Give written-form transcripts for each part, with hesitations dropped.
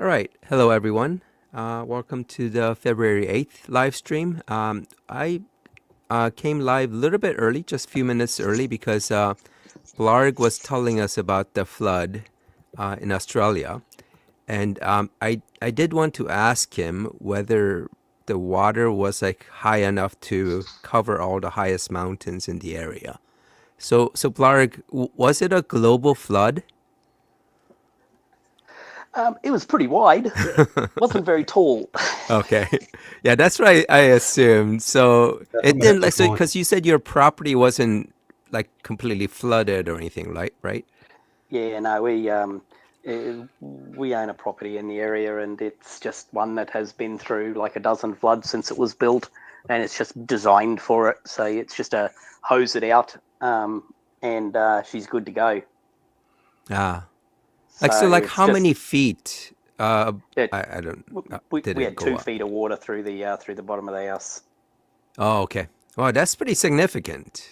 All right. Hello, everyone. Welcome to the February 8th live stream. I came live a little bit early, just a few minutes early, because Blarg was telling us about the flood in Australia. And I did want to ask him whether the water was like high enough to cover all the highest mountains in the area. So Blarg, was it a global flood? It was pretty wide, wasn't very tall. Okay. Yeah, that's what I assumed. So it Definitely didn't have a like so point. because you said your property wasn't like completely flooded or anything, right? Yeah, no, we own a property in the area, and it's just one that has been through like a dozen floods since it was built, and it's just designed for it. So it's just a hose it out, and she's good to go. Ah. Like So so like it's how just many feet it. I don't did We it had go 2 feet up? of water through the bottom of the house. Oh, okay. Well, that's pretty significant.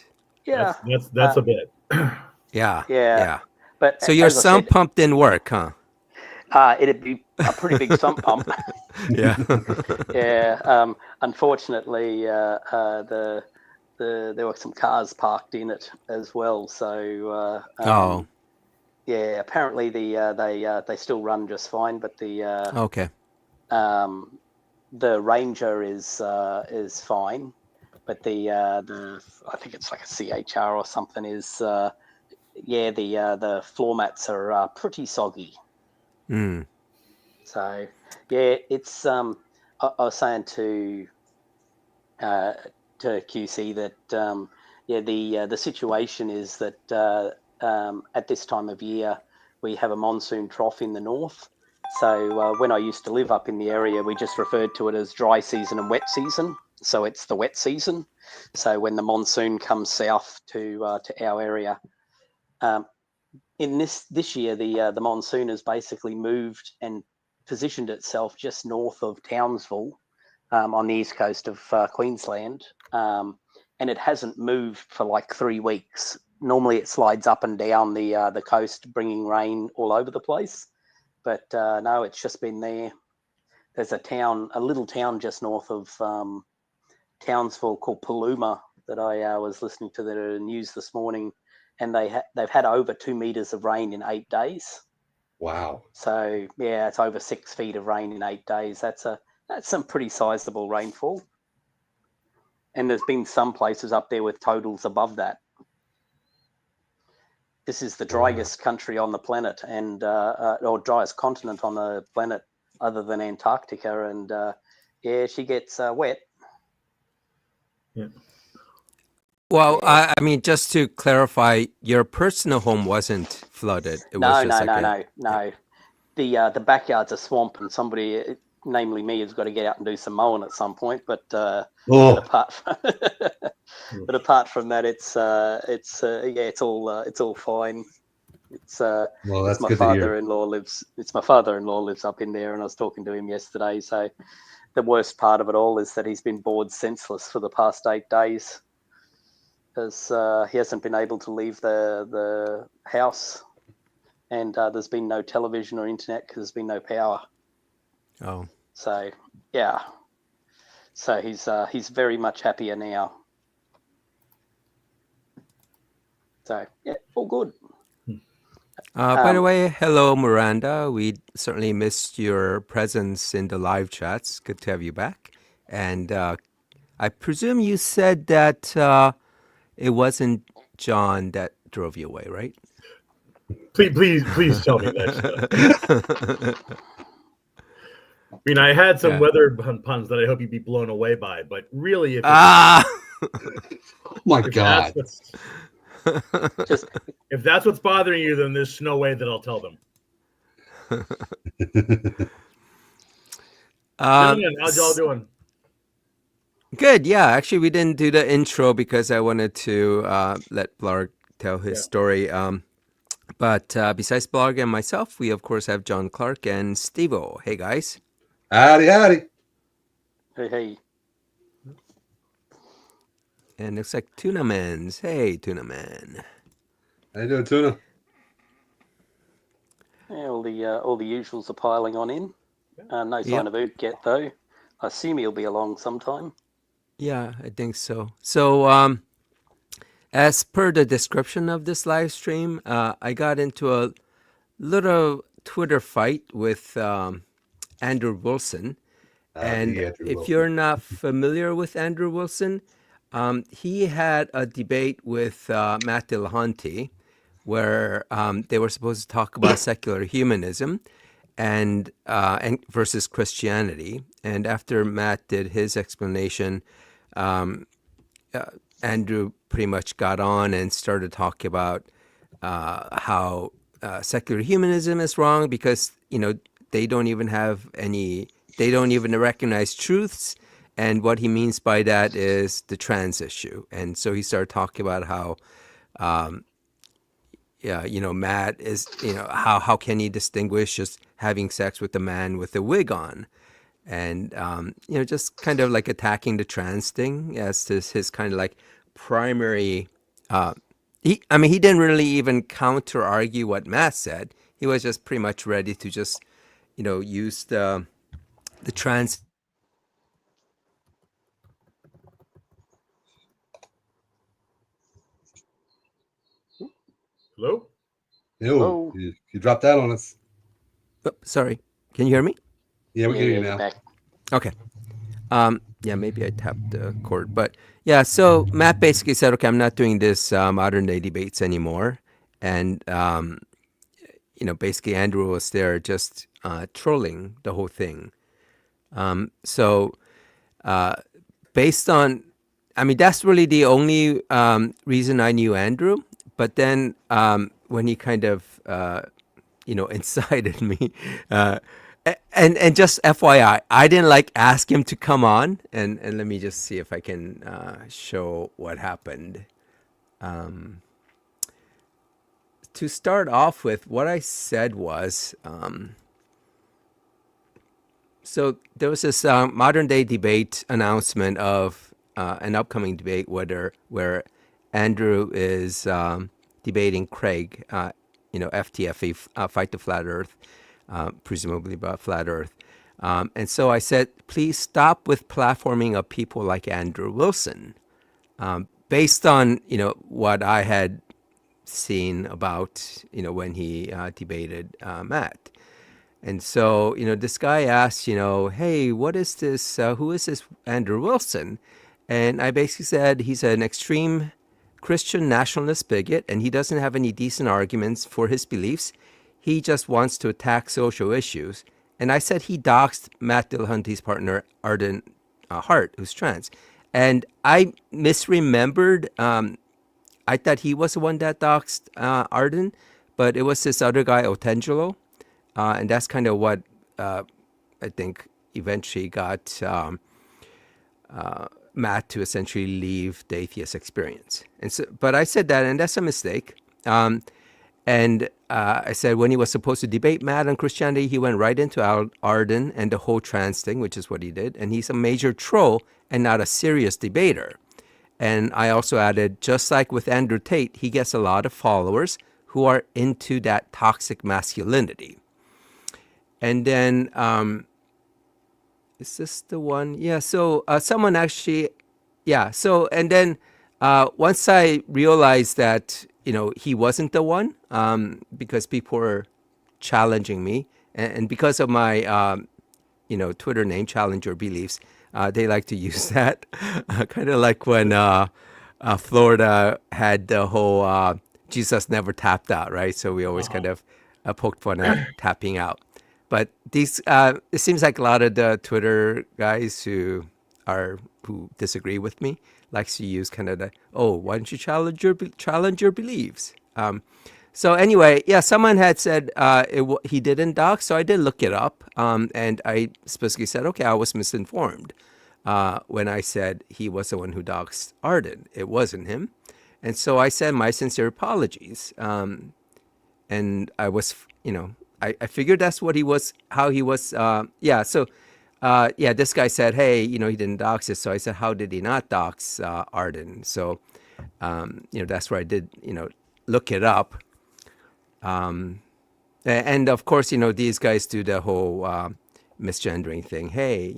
Yeah, That's a bit. Yeah. yeah. Yeah. But So your as I sump said, pump didn't work, huh? it'd be a pretty big sump pump. Yeah. Yeah, unfortunately, there were some cars parked in it as well. So Oh, yeah, apparently they still run just fine, but okay. um, the Ranger is fine, but the I think it's like a CHR or something is yeah, the floor mats are pretty soggy. Mm. So yeah, it's I was saying uh, to QC that yeah, the situation is that at this time of year we have a monsoon trough in the north. So when I used to live up in the area, we just referred to it as dry season and wet season. So it's the wet season. So when the monsoon comes south to our area, um, in this year the monsoon has basically moved and positioned itself just north of Townsville on the east coast of Queensland, and it hasn't moved for like 3 weeks. Normally, it slides up and down the coast, bringing rain all over the place. But no, it's just been there. There's a little town just north of Townsville called Paluma that I was listening to the news this morning, and they've had over 2 meters of rain in 8 days. Wow. So yeah, it's over 6 feet of rain in 8 days. That's some pretty sizable rainfall. And there's been some places up there with totals above that. This is the Wow. driest country on the planet, and or driest continent on the planet, other than Antarctica. And yeah, she gets wet. Yeah. Well, Yeah. I mean, just to clarify, your personal home wasn't flooded. It was No, just no, like no, a, no, yeah. no. The backyard's a swamp, and somebody, namely me, has got to get out and do some mowing at some point. But Oh, apart from but apart from that, yeah, it's all fine. well, It's that's my good to hear. father-in-law lives. It's my father-in-law lives up in there, and I was talking to him yesterday. So the worst part of it all is that he's been bored senseless for the past 8 days, because he hasn't been able to leave the house, and there's been no television or internet because there's been no power. Oh, So yeah, so he's very much happier now. So yeah, all good. by the Um, way, hello, Miranda. We certainly missed your presence in the live chats. Good to have you back. And I presume you said that it wasn't John that drove you away, right? Please tell me that stuff. I mean, I had some Yeah. weather puns that I hope you'd be blown away by, but really, Ah! Oh my if that's God. what's just if that's what's bothering you, then there's no way that I'll tell them. um, Gentlemen, how's y'all doing? Good. Yeah. Actually, we didn't do the intro because I wanted to let Blarg tell his Yeah. story. But besides Blarg and myself, we of course have John Clark and Stevo. Hey, guys. Howdy, howdy. hey, And looks like Tuna Man's. Hey, Tuna Man. How you doing, Tuna? Yeah, all the usuals are piling on in. No sign Yep. of Oot yet, though. I assume he'll be along sometime. Yeah, I think so. So, as per the description of this live stream, I got into a little Twitter fight with Andrew Wilson. And Andrew if Wilson. you're not familiar with Andrew Wilson, he had a debate with Matt Dillahunty where they were supposed to talk about secular humanism and versus Christianity. And after Matt did his explanation, Andrew pretty much got on and started talking about how secular humanism is wrong because they don't even have any, they don't even recognize truths, and what he means by that is the trans issue. And so he started talking about how Matt is, how can he distinguish just having sex with a man with a wig on? And, just kind of like attacking the trans thing as his kind of like primary. He didn't really even counter argue what Matt said. He was just pretty much ready to just, use the trans. Hello? No, Hello? you dropped that on us. Oh, sorry, can you hear me? Yeah, we can hear you you're now. back. Okay. Yeah, maybe I tapped the cord, but yeah. So Matt basically said, "Okay, I'm not doing this modern day debates anymore," and basically Andrew was there just trolling the whole thing. So based on, that's really the only reason I knew Andrew. But then when he kind of incited me. And just FYI, I didn't ask him to come on, and let me just see if I can show what happened. To start off with, what I said was, so there was this modern day debate announcement of an upcoming debate where Andrew is debating Craig, FTFE, Fight the Flat Earth, presumably about flat Earth. And so I said, please stop with platforming of people like Andrew Wilson, based on what I had seen about when he debated Matt. And so this guy asked, hey, what is this? Who is this Andrew Wilson? And I basically said he's an extreme Christian nationalist bigot, and he doesn't have any decent arguments for his beliefs. He just wants to attack social issues. And I said he doxed Matt Dillahunty's partner, Arden Hart, who's trans. And I misremembered. I thought he was the one that doxed Arden, but it was this other guy, Otangelo. And that's kind of what I think eventually got Matt to essentially leave the atheist experience. And so, but I said that, and that's a mistake. And I said when he was supposed to debate Matt on Christianity, he went right into Arden and the whole trans thing, which is what he did. And he's a major troll and not a serious debater. And I also added, just like with Andrew Tate, he gets a lot of followers who are into that toxic masculinity. And then, is this the one? Yeah, so someone actually, yeah. So, and then once I realized that, he wasn't the one, because people were challenging me, and because of my, Twitter name, Challenge Your Beliefs, they like to use that. Kind of like when Florida had the whole Jesus never tapped out, right? So we always kind of poked fun at tapping out. But these, it seems like a lot of the Twitter guys who disagree with me likes to use kind of the, oh, why don't you challenge your beliefs? So anyway, yeah, someone had said he didn't dox, so I did look it up, and I specifically said, okay, I was misinformed when I said he was the one who doxed Arden. It wasn't him, and so I said my sincere apologies, and I was, I figured that's what he was, how he was, yeah. So, yeah, this guy said, hey, he didn't dox it. So I said, how did he not dox Arden? So, that's where I did, look it up. And of course, these guys do the whole misgendering thing. Hey,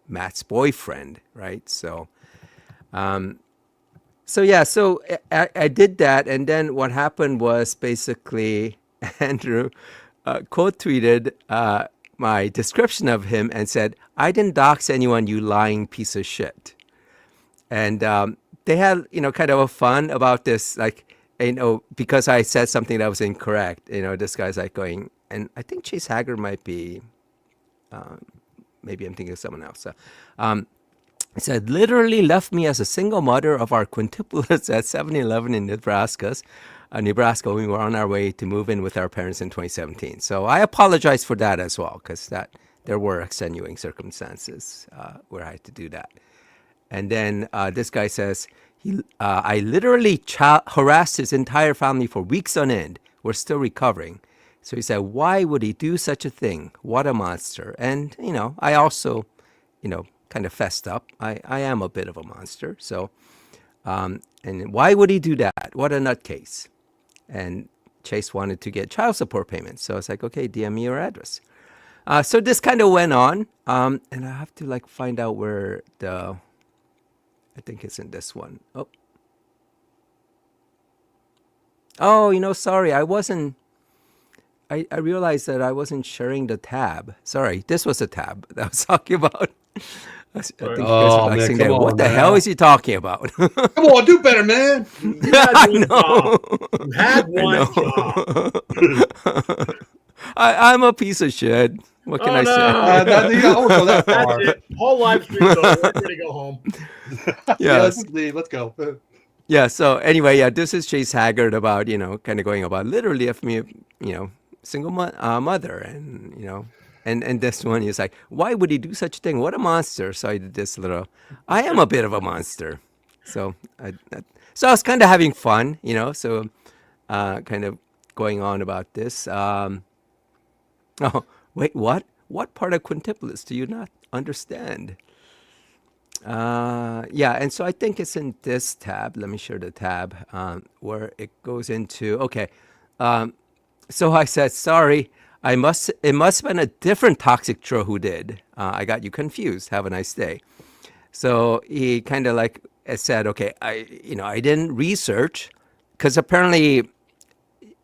Matt's boyfriend, right? So, so I did that, and then what happened was basically Andrew quote tweeted my description of him and said, "I didn't dox anyone, you lying piece of shit." And they had kind of a fun about this, like, because I said something that was incorrect. This guy's like going, and I think Chase Haggard might be, maybe I'm thinking of someone else. So, it said, literally left me as a single mother of our quintuplets at 7-Eleven in Nebraska, when we were on our way to move in with our parents in 2017. So I apologize for that as well, because there were extenuating circumstances where I had to do that. And then this guy says, I literally harassed his entire family for weeks on end. We're still recovering. So he said, why would he do such a thing? What a monster. And, I also, kind of fessed up. I am a bit of a monster. So, and why would he do that? What a nutcase. And Chase wanted to get child support payments. So I was like, okay, DM me your address. So this kind of went on. And I have to find out where I think it's in this one. Oh, sorry. I realized that I wasn't sharing the tab. Sorry, this was a tab that I was talking about. I think you guys were man, saying come that. on, What the man. hell is he talking about? Come on, do better, man. You had I one know. job. You had one job. I'm a piece of shit. What can Oh, I no. say? I won't go that That's far. it. Whole live stream's over. We're ready to go home. Yeah, let's just leave. Let's go. Yeah, so anyway, this is Chase Haggard about, kind of going about literally left me, single mother. And, and this one is like, why would he do such a thing? What a monster. So I did this I am a bit of a monster. So I was kind of having fun, so kind of going on about this. Oh, wait, what? What part of quintuplets do you not understand? Yeah, and so I think it's in this tab. Let me share the tab where it goes into, okay. So I said, sorry, it must have been a different toxic troll who did. I got you confused. Have a nice day. So he kind of said, okay, I didn't research, because apparently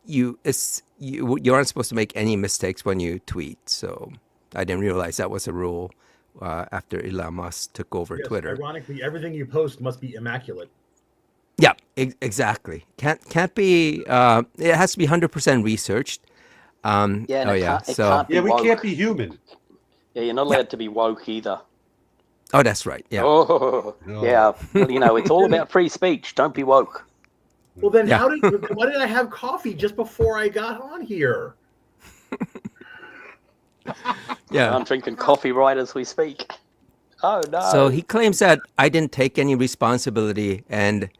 you aren't supposed to make any mistakes when you tweet. So I didn't realize that was a rule after Elon Musk took over Twitter. Ironically, everything you post must be immaculate. Yeah, exactly. Can't be. It has to be 100% researched. And it can't be we woke. can't be human. Yeah, you're not allowed to be woke either. Oh, that's right. Yeah. Oh, No. yeah. Well, it's all about free speech. Don't be woke. Well, then Yeah. why did I have coffee just before I got on here? Yeah. I'm drinking coffee right as we speak. Oh, no. So he claims that I didn't take any responsibility, and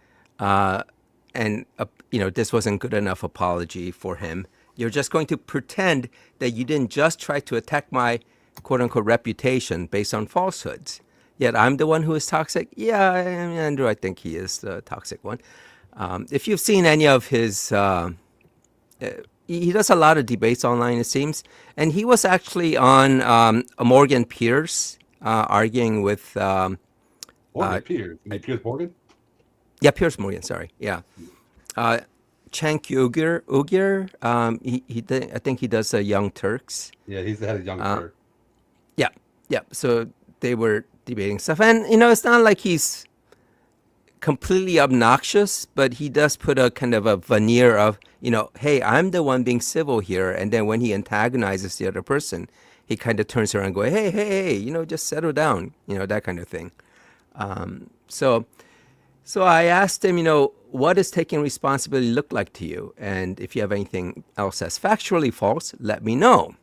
this wasn't good enough apology for him. You're just going to pretend that you didn't just try to attack my quote unquote reputation based on falsehoods. Yet I'm the one who is toxic. Yeah, Andrew, I think he is the toxic one. If you've seen any of his, he does a lot of debates online, it seems. And he was actually on Morgan Pierce arguing with... Morgan Pierce. Pierce Morgan? Yeah, Pierce Morgan, sorry. Yeah. Cenk Uygur, I think he does Young Turks. Yeah, he's the head of Young Turk. Yeah. So they were debating stuff. And, it's not like he's completely obnoxious, but he does put a kind of a veneer of, hey, I'm the one being civil here. And then when he antagonizes the other person, he kind of turns around and goes, hey, just settle down, that kind of thing. So I asked him, what does taking responsibility look like to you? And if you have anything else that's factually false, let me know.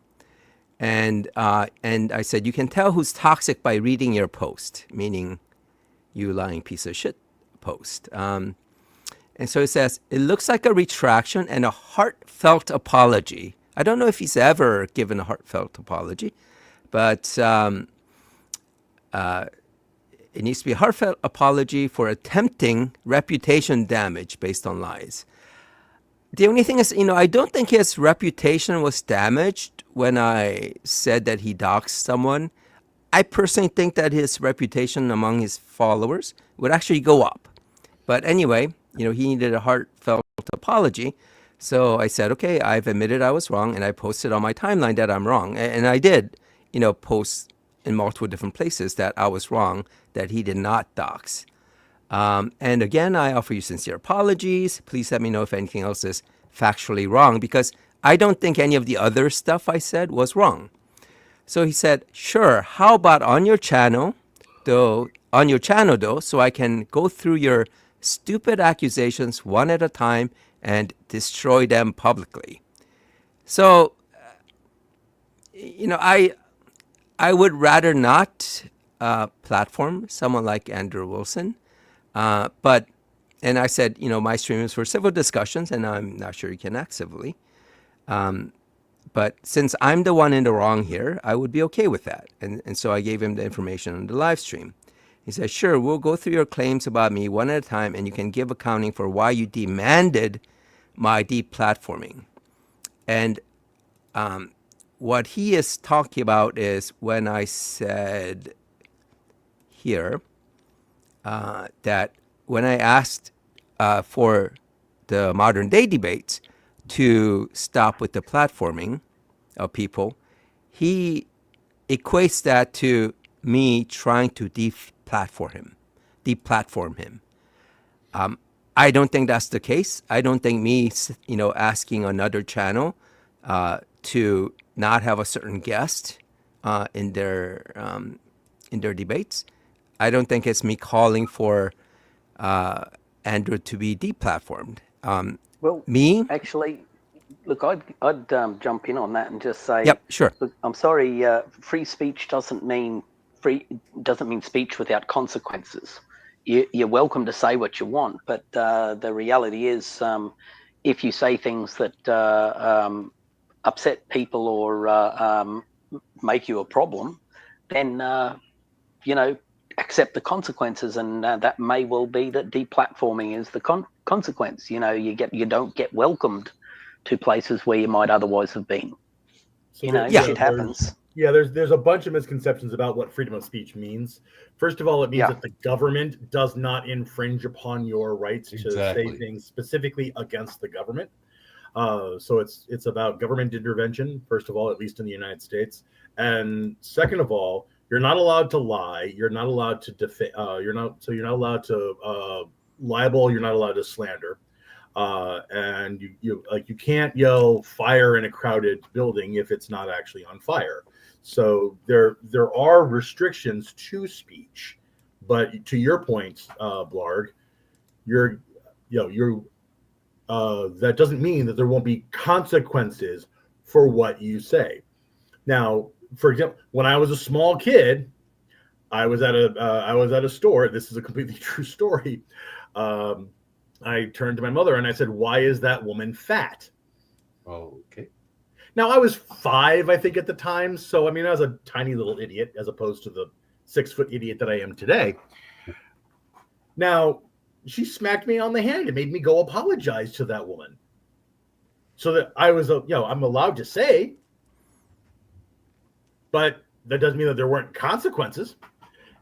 And I said, you can tell who's toxic by reading your post, meaning you lying piece of shit post. And so it says, it looks like a retraction and a heartfelt apology. I don't know if he's ever given a heartfelt apology, but it needs to be a heartfelt apology for attempting reputation damage based on lies. The only thing is, I don't think his reputation was damaged when I said that he doxed someone. I personally think that his reputation among his followers would actually go up. But anyway, he needed a heartfelt apology. So I said, okay, I've admitted I was wrong, and I posted on my timeline that I'm wrong. And I did, post in multiple different places that I was wrong, that he did not dox. And again, I offer you sincere apologies. Please let me know if anything else is factually wrong, because I don't think any of the other stuff I said was wrong. So he said, sure, how about on your channel, though, so I can go through your stupid accusations one at a time and destroy them publicly. So, I would rather not platform someone like Andrew Wilson. And I said, my stream is for civil discussions, and I'm not sure you can act civilly. But since I'm the one in the wrong here, I would be okay with that. And so I gave him the information on the live stream. He said, sure, we'll go through your claims about me one at a time, and you can give accounting for why you demanded my deplatforming. And what he is talking about is when I said here that when I asked for the modern day debates to stop with the platforming of people, he equates that to me trying to deplatform him. I don't think that's the case. I don't think me, asking another channel to not have a certain guest in their debates, I don't think it's me calling for Andrew to be deplatformed. Well, me? Actually, look, I'd jump in on that and just say, yep, sure. Look, I'm sorry, free speech doesn't mean speech without consequences. You're welcome to say what you want, but the reality is, if you say things that upset people or make you a problem, then accept the consequences, and that may well be that deplatforming is the consequence. You don't get welcomed to places where you might otherwise have been. So shit happens. There's a bunch of misconceptions about what freedom of speech means. First of all, it means that the government does not infringe upon your rights to say things specifically against the government. So it's about government intervention, first of all, at least in the United States. And second of all, you're not allowed to lie. You're not allowed to you're not allowed to libel. You're not allowed to slander. And you can't yell fire in a crowded building if it's not actually on fire. So there are restrictions to speech, but to your point, Blarg, that doesn't mean that there won't be consequences for what you say. Now, for example, when I was a small kid, I was at a store. This is a completely true story. I turned to my mother and I said, "Why is that woman fat?" Oh, okay. Now, I was 5, I think, at the time. So, I mean, I was a tiny little idiot as opposed to the 6-foot idiot that I am today. Now, she smacked me on the hand and made me go apologize to that woman. So that I was, I'm allowed to say, but that doesn't mean that there weren't consequences.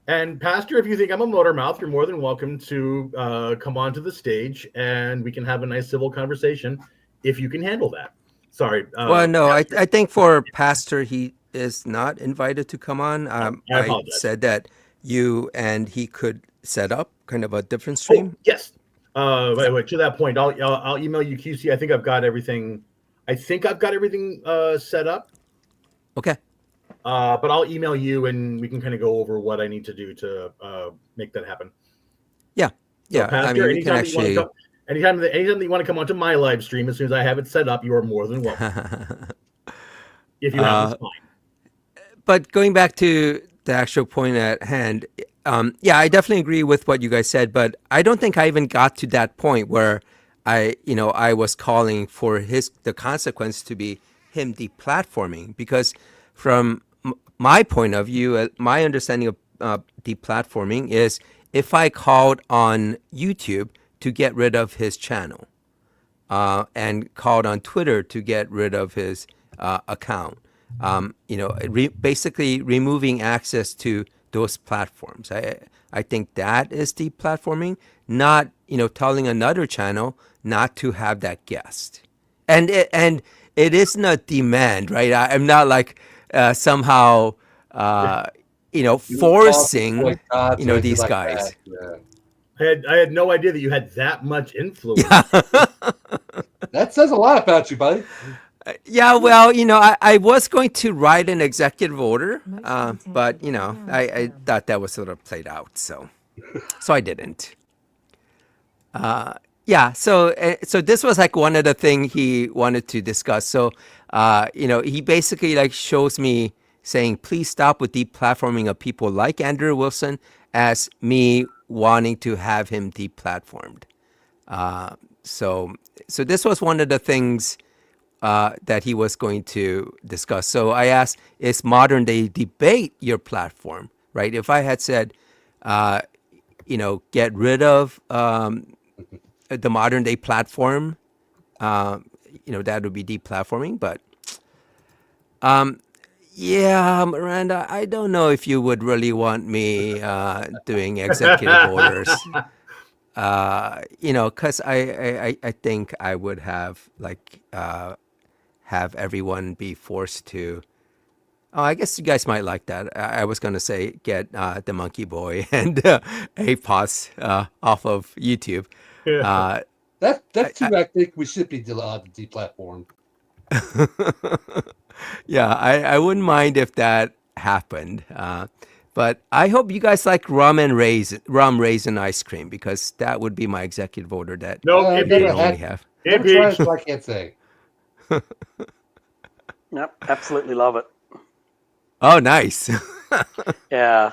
And Pastor, if you think I'm a motor mouth, you're more than welcome to come onto the stage and we can have a nice civil conversation if you can handle that. Sorry. Well, no, I think for Pastor, he is not invited to come on. I said that you and he could set up kind of a different stream. Oh, yes. Wait, to that point, I'll email you, QC. I think I've got everything. Set up. Okay. But I'll email you and we can kind of go over what I need to do to make that happen. Yeah. Yeah. So, Pastor, anytime that you want to come onto my live stream, as soon as I have it set up, you are more than welcome. If you have this time. But going back to the actual point at hand, I definitely agree with what you guys said, but I don't think I even got to that point where I was calling for the consequence to be him deplatforming, because from my point of view, my understanding of deplatforming is if I called on YouTube to get rid of his channel. and called on Twitter to get rid of his account. Basically removing access to those platforms. I think that is deplatforming, not telling another channel not to have that guest. And it isn't a demand, right? I'm not like somehow forcing these guys. I had no idea that you had that much influence. Yeah. That says a lot about you, buddy. Yeah, well, I was going to write an executive order, but I thought that was sort of played out, so I didn't. Yeah, so this was like one of the things he wanted to discuss. So, he basically like shows me saying, please stop with deplatforming of people like Andrew Wilson, as me wanting to have him deplatformed. So this was one of the things that he was going to discuss. So I asked, is modern day debate your platform, right? If I had said, get rid of the modern day platform, that would be deplatforming. But yeah, Miranda, I don't know if you would really want me doing executive orders. Because I think I would have have everyone be forced to. Oh, I guess you guys might like that. I was going to say get the Monkey Boy and APOS off of YouTube. That's two I think we should be deplatformed. Yeah, I wouldn't mind if that happened. But I hope you guys like rum raisin ice cream, because that would be my executive order that no, you can only have. Never tried it, so I can't say. Yep, absolutely love it. Oh, nice. Yeah,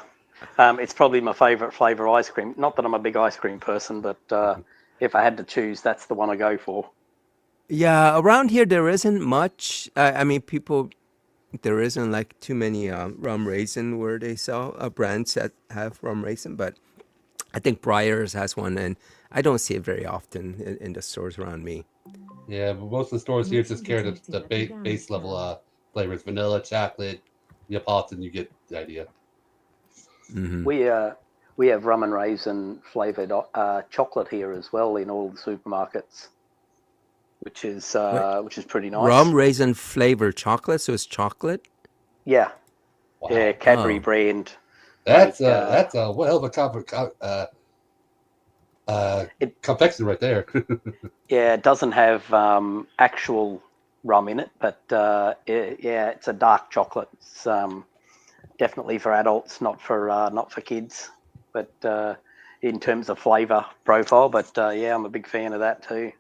it's probably my favorite flavor ice cream. Not that I'm a big ice cream person, but if I had to choose, that's the one I go for. Yeah, around here there isn't much. I mean, there isn't like too many rum raisin where they sell brands that have rum raisin, but I think Breyers has one, and I don't see it very often in the stores around me. Yeah, but most of the stores here just carry the base level flavors: vanilla, chocolate, Neapolitan. You get the idea. Mm-hmm. We have rum and raisin flavored chocolate here as well in all the supermarkets, which is pretty nice. Rum raisin flavored chocolate, so it's chocolate. Yeah, Wow. yeah, Cadbury brand. That's a what hell of a confection right there. Yeah, it doesn't have actual rum in it, but it's a dark chocolate. It's definitely for adults, not for kids. But in terms of flavor profile, but yeah, I'm a big fan of that too.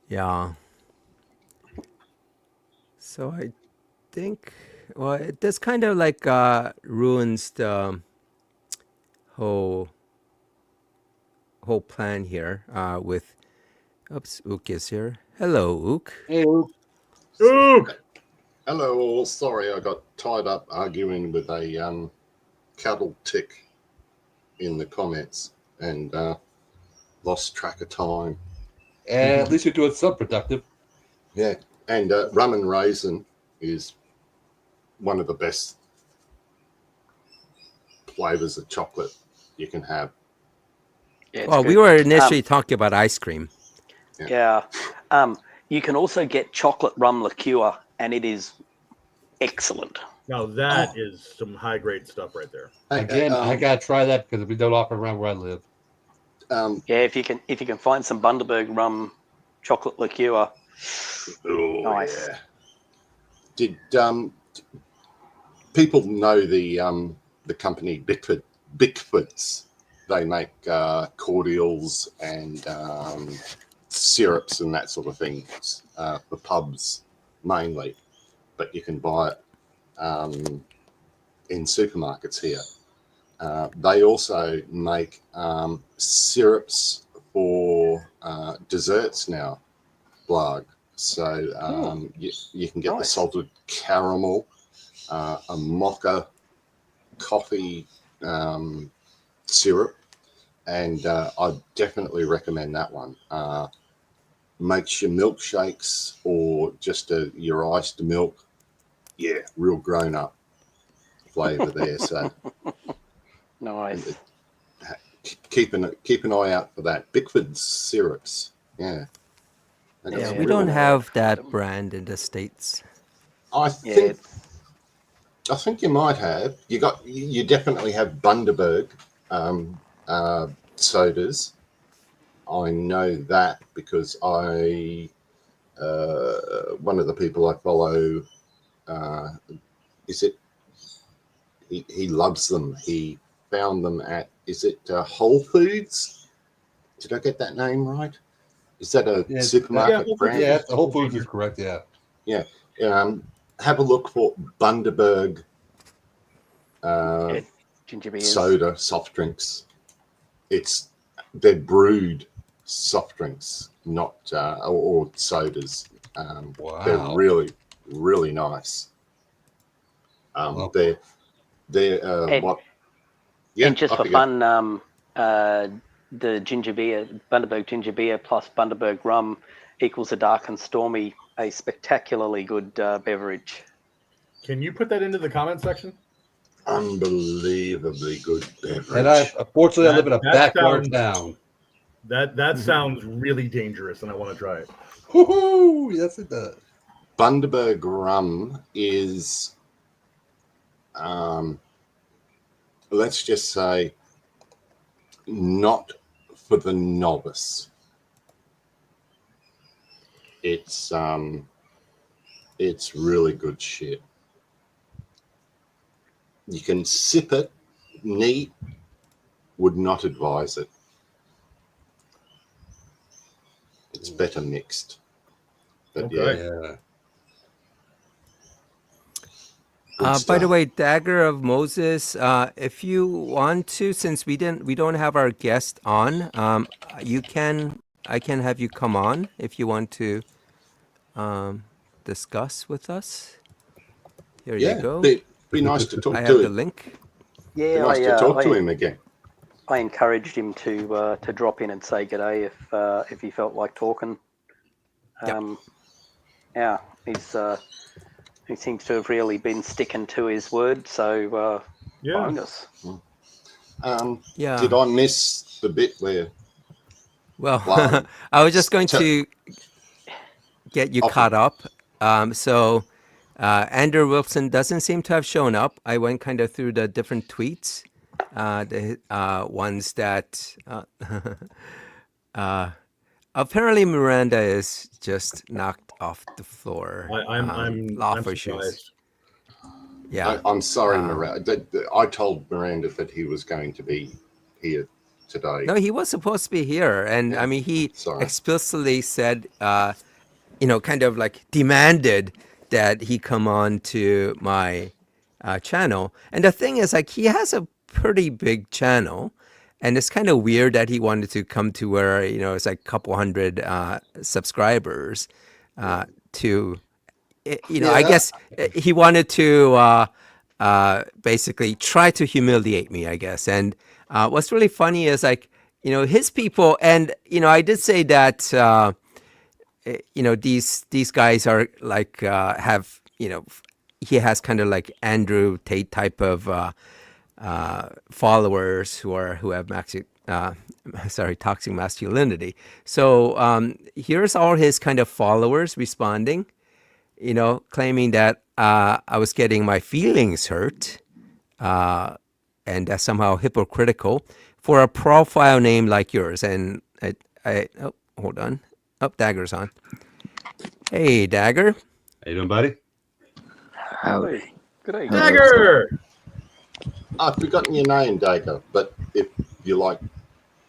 Yeah. So I think, well, this kind of like ruins the whole plan here with, oops, Ook is here. Hello, Ook. Hey, Ook. Ook! Hello all. Sorry, I got tied up arguing with a cattle tick in the comments and lost track of time. At least you're doing some productive. Yeah, and rum and raisin is one of the best flavors of chocolate you can have. Yeah, well, we were initially talking about ice cream. Yeah. You can also get chocolate rum liqueur, and it is excellent. Now that is some high grade stuff right there. Again, I gotta try that because we don't offer around where I live. Yeah, if you can find some Bundaberg rum chocolate liqueur. Oh, nice. Yeah. Did people know the company Bickford's? They make cordials and syrups and that sort of thing for pubs mainly, but you can buy it in supermarkets here. They also make syrups for desserts now, Blarg. So you can get nice. the salted caramel, a mocha coffee syrup, and I definitely recommend that one. Makes your milkshakes or just your iced milk, yeah, real grown up flavour there. So Nice. keep an eye out for that. Bickford's syrups, yeah. Yeah, we don't have that brand in the States. I think you might have. You definitely have Bundaberg sodas. I know that because one of the people I follow, he loves them. He found them at, Whole Foods? Did I get that name right? Is that a supermarket brand? Yeah, Whole Foods is correct, yeah. Yeah. Have a look for Bundaberg ginger beers. soda, soft drinks. They're brewed soft drinks, not or sodas. Wow. They're really, really nice. They're what? Yeah, and just for fun, the ginger beer, Bundaberg ginger beer plus Bundaberg rum equals a dark and stormy, a spectacularly good beverage. Can you put that into the comment section? Unbelievably good beverage. And unfortunately, I live in a backward town. That sounds really dangerous, and I want to try it. Woohoo! Yes, it does. Bundaberg rum is, let's just say, not for the novice. It's really good shit. You can sip it neat. Would not advise it. It's better mixed. But Okay. yeah. By the way, Dagger of Moses, if you want to, since we don't have our guest on, I can have you come on if you want to discuss with us. Here you go. Be nice to talk to him. I have the link. Yeah, be nice to talk to him again. I encouraged him to drop in and say g'day if he felt like talking. Yeah, he seems to have really been sticking to his word. So bonus. Did I miss the bit where? Well, I was just going to get you caught up. So Andrew Wilson doesn't seem to have shown up. I went kind of through the different tweets, the ones that apparently Miranda is just knocked off the floor. I'm issues. Yeah, I'm sorry, Miranda. I told Miranda that he was going to be here today. No, he was supposed to be here, and I mean, he explicitly said, kind of like demanded that he come on to my channel. And the thing is, like, he has a pretty big channel, and it's kind of weird that he wanted to come to where it's like a couple hundred subscribers. I guess he wanted to basically try to humiliate me, I guess. And what's really funny is, like, his people, and I did say that these guys are like have he has kind of like Andrew Tate type of followers who have toxic masculinity. So here's all his kind of followers responding, claiming that I was getting my feelings hurt, and that's somehow hypocritical for a profile name like yours. And hold on. Dagger's on. Hey, Dagger. How you doing, buddy? Howdy. Good day. Dagger! I've forgotten your name, Dagger, but if you like,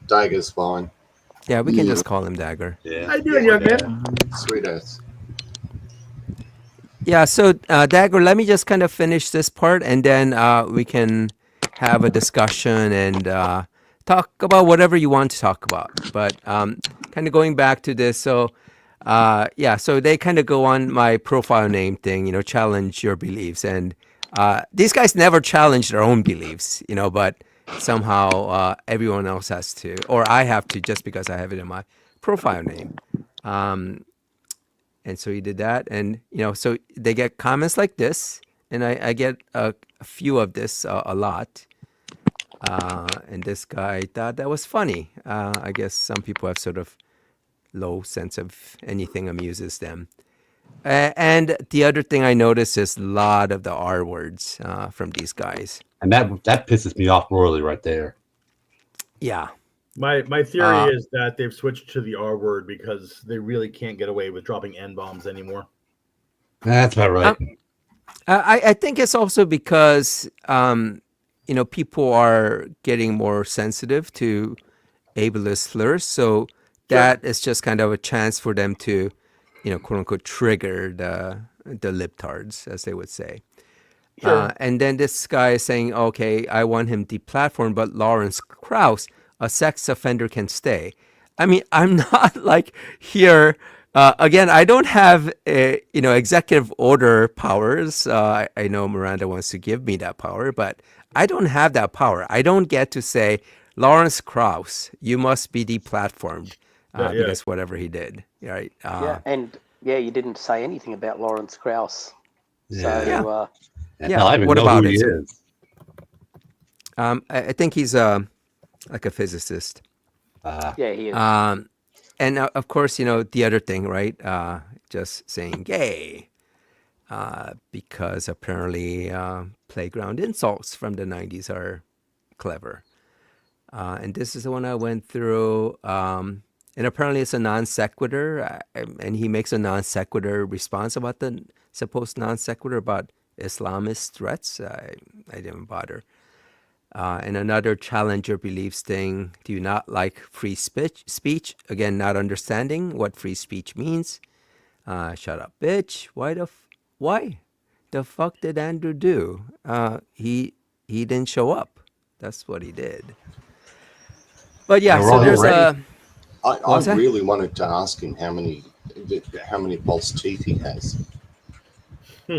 Dagger's fine. Yeah, we can just call him Dagger. Yeah. How you doing, young man? Sweet ass. Yeah, so Dagger, let me just kind of finish this part, and then we can have a discussion and talk about whatever you want to talk about. But kind of going back to this, so so they kind of go on my profile name thing, challenge your beliefs. And these guys never challenge their own beliefs, but somehow everyone else has to, or I have to, just because I have it in my profile name. And so he did that, and so they get comments like this, and I get a few of this a lot. And this guy thought that was funny. I guess some people have sort of low sense of anything amuses them. And the other thing I noticed is a lot of the R words from these guys. And that pisses me off royally right there. Yeah. My theory is that they've switched to the R word because they really can't get away with dropping N-bombs anymore. That's about right. I think it's also because, people are getting more sensitive to ableist slurs. So that is just kind of a chance for them to, quote unquote, trigger the libtards, as they would say. Sure. And then this guy is saying, okay, I want him deplatformed, but Lawrence Krauss, a sex offender, can stay. I mean, I'm not like here. Again, I don't have executive order powers. I know Miranda wants to give me that power, but I don't have that power. I don't get to say, Lawrence Krauss, you must be deplatformed because whatever he did, right? You didn't say anything about Lawrence Krauss. So, I even know who he is. I think he's like a physicist. He is. And of course, the other thing, right? Just saying gay, because apparently playground insults from the 90s are clever. And this is the one I went through. And apparently it's a non sequitur. And he makes a non sequitur response about the supposed non sequitur about Islamist threats. I didn't bother. And another challenger beliefs thing. Do you not like free speech? Again, not understanding what free speech means. Shut up, bitch. Why the fuck did Andrew do? He didn't show up. That's what he did. But yeah, so there's I really wanted to ask him how many false teeth he has.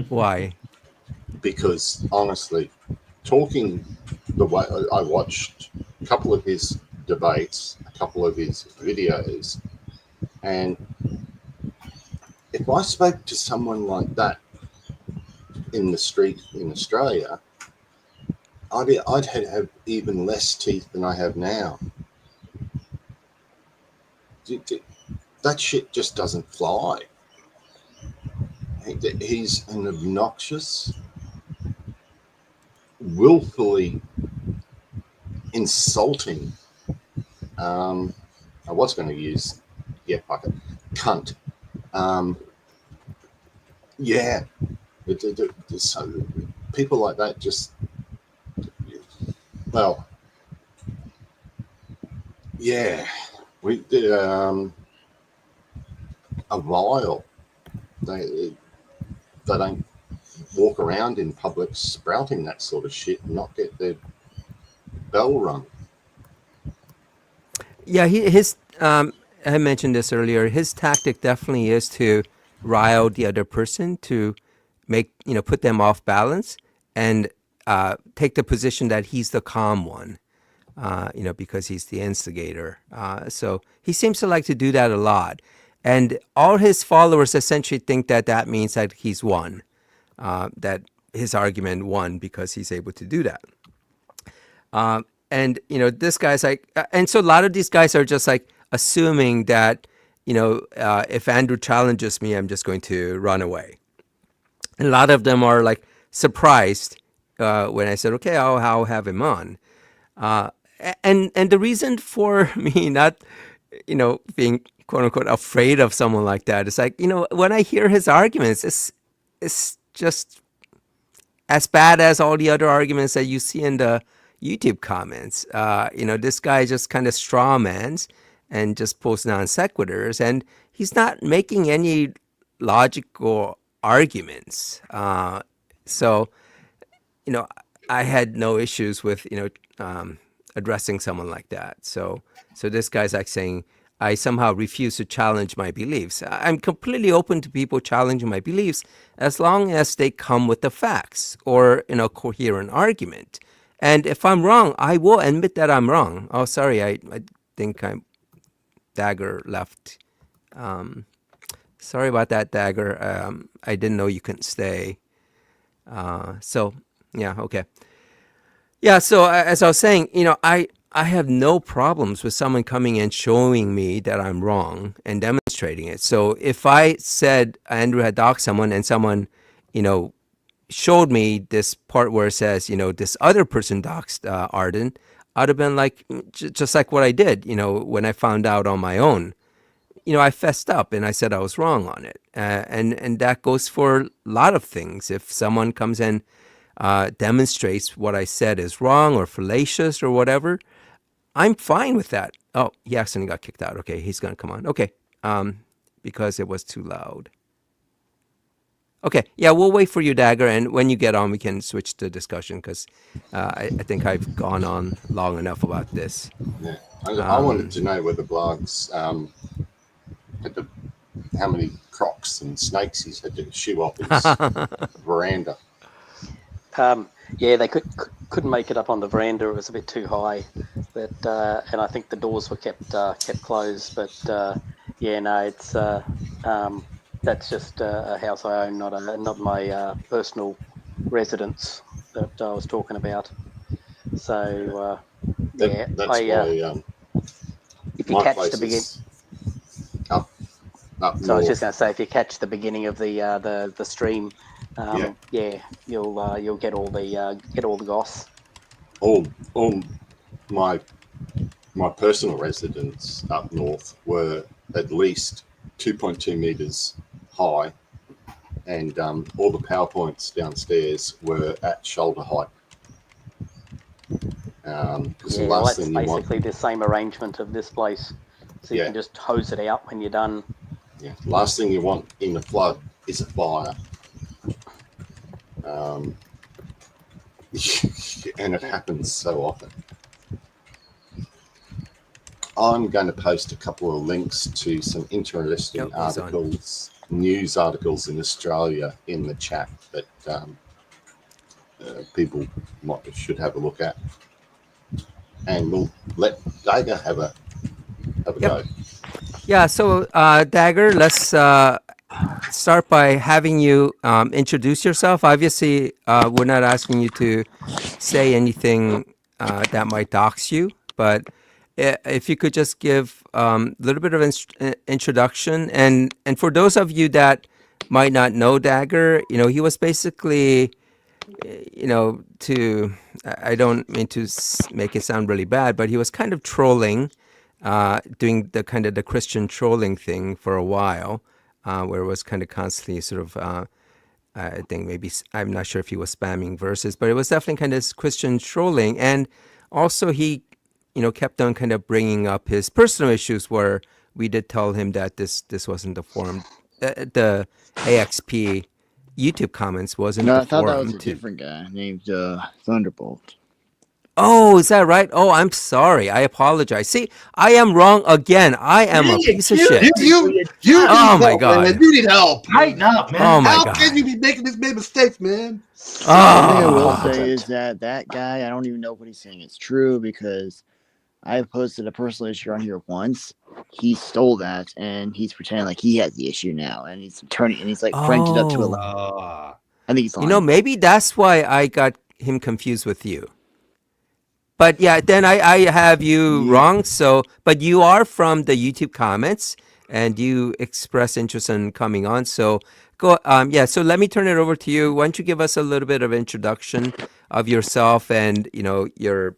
Why? Because honestly, talking the way I watched a couple of his debates, a couple of his videos, and if I spoke to someone like that in the street in Australia, I'd have even less teeth than I have now. That shit just doesn't fly. He's an obnoxious, willfully insulting. I was going to use, fuck it, cunt. So people like that just, we did a while. They don't walk around in public sprouting that sort of shit and not get their bell rung. Yeah, I mentioned this earlier. His tactic definitely is to rile the other person, to make, put them off balance and take the position that he's the calm one, because he's the instigator. So he seems to like to do that a lot. And all his followers essentially think that means that he's won, that his argument won because he's able to do that. And, this guy's like, and so a lot of these guys are just like assuming that, if Andrew challenges me, I'm just going to run away. And a lot of them are like surprised when I said, okay, I'll have him on. And the reason for me not, being quote unquote afraid of someone like that is like, when I hear his arguments, it's just as bad as all the other arguments that you see in the YouTube comments. This guy just kind of strawmans and just posts non sequiturs, and he's not making any logical arguments. So, I had no issues with, addressing someone like that. So this guy's like saying, I somehow refuse to challenge my beliefs. I'm completely open to people challenging my beliefs as long as they come with the facts or, coherent argument. And if I'm wrong, I will admit that I'm wrong. Oh, sorry, I think Dagger left. Sorry about that, Dagger. I didn't know you couldn't stay. So, yeah, okay. Yeah, so as I was saying, I have no problems with someone coming and showing me that I'm wrong and demonstrating it. So if I said Andrew had doxed someone and someone, showed me this part where it says, this other person doxed Arden, I'd have been like, just like what I did, when I found out on my own. I fessed up and I said I was wrong on it. And that goes for a lot of things. If someone comes and demonstrates what I said is wrong or fallacious or whatever, I'm fine with that. Oh, he accidentally got kicked out. Okay, he's going to come on. Okay, because it was too loud. Okay, yeah, we'll wait for you, Dagger, and when you get on, we can switch the discussion because I think I've gone on long enough about this. Yeah, I wanted to know whether Blogs how many crocs and snakes he's had to shoo off his veranda. Yeah, they couldn't make it up on the veranda. It was a bit too high, but and I think the doors were kept closed. But yeah, no, it's that's just a house I own, not my personal residence that I was talking about. So yeah, that's why if you catch the beginning. So I was just going to say, if you catch the beginning of the stream, yeah, you'll get all the goss. All my personal residents up north were at least 2.2 meters high, and all the PowerPoints downstairs were at shoulder height. Well, that's basically the same arrangement of this place, so you can just hose it out when you're done. Yeah, last thing you want in a flood is a fire. And it happens so often. I'm going to post a couple of links to some interesting articles, news articles in Australia in the chat that people should have a look at. And we'll let Dagger have a go. Yeah, so Dagger, let's start by having you introduce yourself. Obviously, we're not asking you to say anything that might dox you, but if you could just give a little bit of introduction. And for those of you that might not know Dagger, he was basically, I don't mean to make it sound really bad, but he was kind of trolling, doing the Christian trolling thing for a while, where it was kind of constantly sort of, I think maybe, I'm not sure if he was spamming verses, but it was definitely kind of Christian trolling. And also he, kept on kind of bringing up his personal issues where we did tell him that this wasn't the forum, the AXP YouTube comments wasn't the forum. No, I thought that was a different guy named Thunderbolt. Oh, is that right? Oh, I'm sorry. I apologize. See, I am wrong again. I am a piece of shit. You oh my help, God. Man. You need help. Tighten up, man. Oh my How God. can you be making this many mistakes, man? The thing I will say is that guy, I don't even know what he's saying is true, because I posted a personal issue on here once. He stole that, and he's pretending like he has the issue now, and he's turning, and he's like cranked it up to 11. I think he's lying. Maybe that's why I got him confused with you. But yeah, then I have you wrong. So, but you are from the YouTube comments, and you express interest in coming on. So go, so let me turn it over to you. Why don't you give us a little bit of introduction of yourself and, your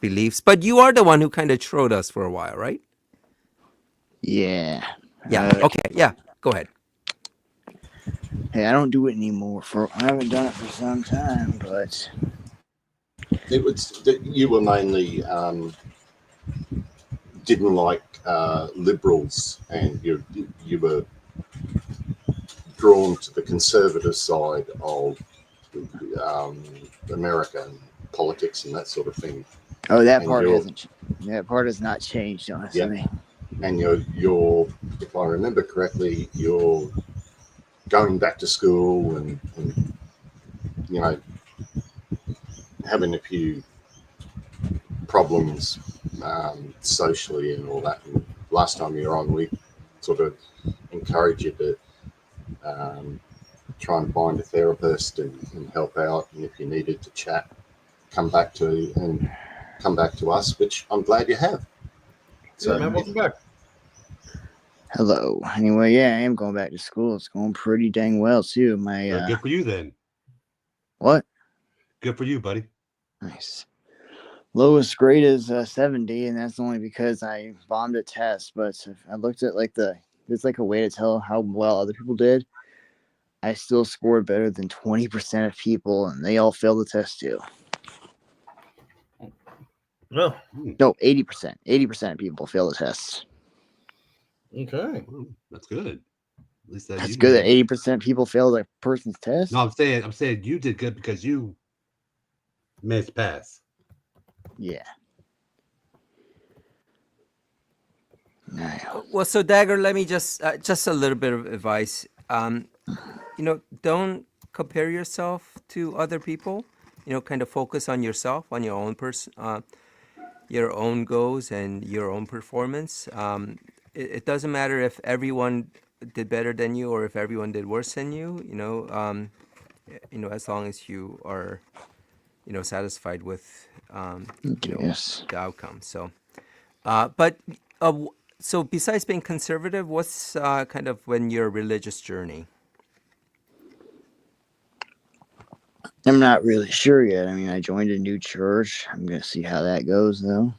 beliefs. But you are the one who kind of trolled us for a while, right? Yeah. Yeah. Okay. Yeah. Go ahead. Hey, I don't do it anymore. I haven't done it for some time, but it was that you were mainly didn't like liberals, and you were drawn to the conservative side of American politics and that sort of thing. Oh, that part hasn't. That part has not changed, honestly. Yeah. And you're, if I remember correctly, you're going back to school and having a few problems socially and all that. And last time you were on, we sort of encourage you to try and find a therapist and help out. And if you needed to chat, come back to us, which I'm glad you have. So, yeah, man, welcome back. Hello. Anyway, yeah, I am going back to school. It's going pretty dang well too. Good for you then. What? Good for you, buddy. Nice. Lowest grade is 70, and that's only because I bombed a test. But if I looked at there's like a way to tell how well other people did. I still scored better than 20% of people, and they all failed the test too. Well, no, 80%. 80% of people fail the test. Okay, that's good. At least that's good that 80% of people fail a person's test. No, I'm saying you did good because you managed to pass. Yeah. Well, so Dagger, let me just a little bit of advice. Don't compare yourself to other people. Kind of focus on yourself, on your own your own goals and your own performance. It doesn't matter if everyone did better than you or if everyone did worse than you. As long as you are, satisfied with the outcome. So, so besides being conservative, what's kind of when your religious journey? I'm not really sure yet. I mean, I joined a new church. I'm going to see how that goes, though.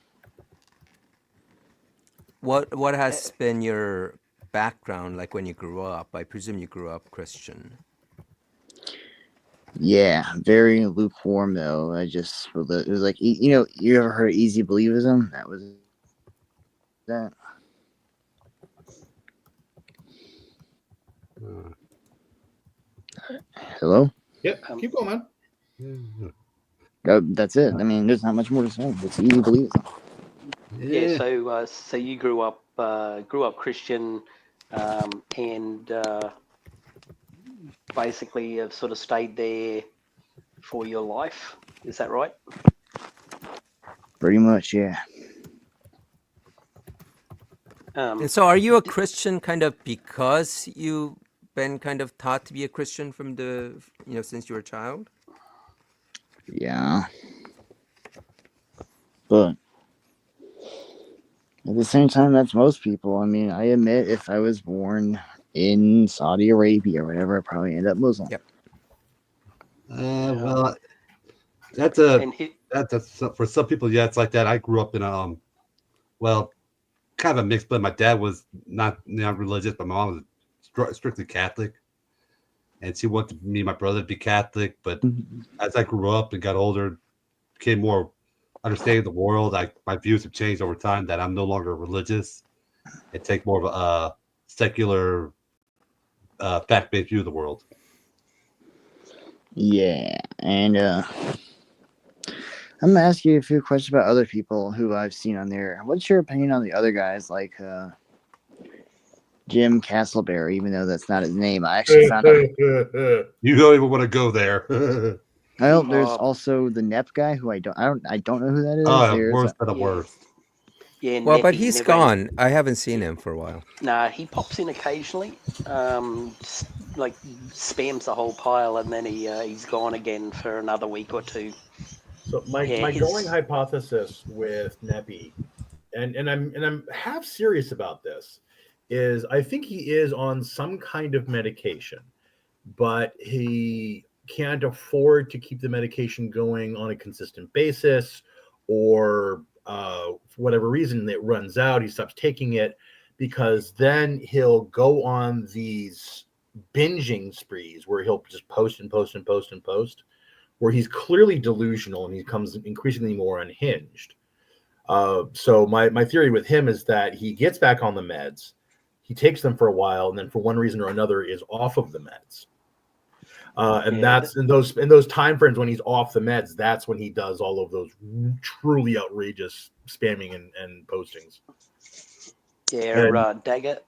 What has been your background like when you grew up? I presume you grew up Christian. Yeah, very lukewarm, though. It was like, you ever heard of easy believism? That was that. Hello? Yep, keep going, man. That's it. I mean, there's not much more to say. It's easy believism. Yeah. So you grew up Christian, and basically have sort of stayed there for your life. Is that right? Pretty much, yeah. And so, are you a Christian kind of because you've been kind of taught to be a Christian from since you were a child? Yeah. But at the same time, that's most people. I mean, I admit if I was born in Saudi Arabia or whatever, I'd probably end up Muslim. Yep. Well, that's for some people. Yeah, it's like that. I grew up in kind of a mix. But my dad was not religious, but my mom was strictly Catholic, and she wanted me and my brother to be Catholic. But as I grew up and got older, became more understanding the world, my views have changed over time. That I'm no longer religious and take more of a secular, fact-based view of the world. Yeah, and I'm gonna ask you a few questions about other people who I've seen on there. What's your opinion on the other guys like Jim Castleberry? Even though that's not his name, I actually found out. You don't even want to go there. Well, there's also the Nep guy who I don't know who that is. Worst of the worst. Yeah. Well, but he's gone. I haven't seen him for a while. Nah, he pops in occasionally, like spams the whole pile, and then he's gone again for another week or two. So my going hypothesis with Neppy, and I'm half serious about this, is I think he is on some kind of medication, but he can't afford to keep the medication going on a consistent basis, or for whatever reason it runs out, he stops taking it, because then he'll go on these binging sprees where he'll just post, where he's clearly delusional and he becomes increasingly more unhinged. So my theory with him is that he gets back on the meds, he takes them for a while, and then for one reason or another is off of the meds. That's in those time frames when he's off the meds, that's when he does all of those truly outrageous spamming and postings. Yeah, Dagger.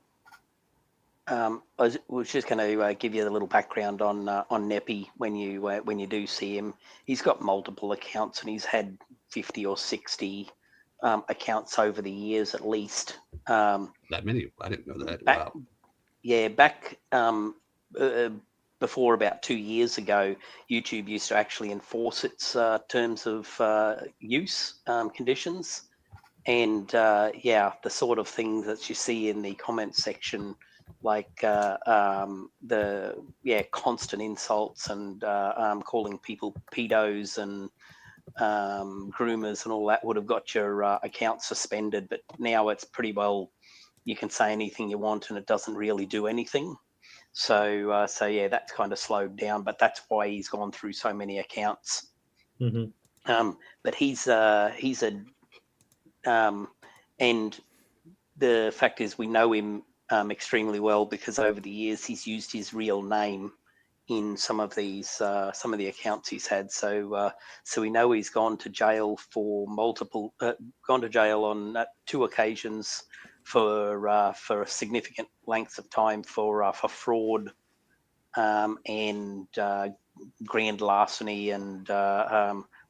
I was just going to give you a little background on Neppy when you do see him. He's got multiple accounts and he's had 50 or 60 accounts over the years at least. That many? I didn't know that. Back, Wow. Yeah, back before about 2 years ago, YouTube used to actually enforce its terms of use conditions. And the sort of things that you see in the comments section, like the constant insults and calling people pedos and groomers and all that would have got your account suspended. But now it's pretty well, you can say anything you want and it doesn't really do anything. So that's kind of slowed down, but that's why he's gone through so many accounts. Mm-hmm. But he's and the fact is we know him extremely well because over the years he's used his real name in some of the accounts he's had. So we know he's gone to jail for gone to jail on 2 occasions for significant lengths of time for fraud and grand larceny and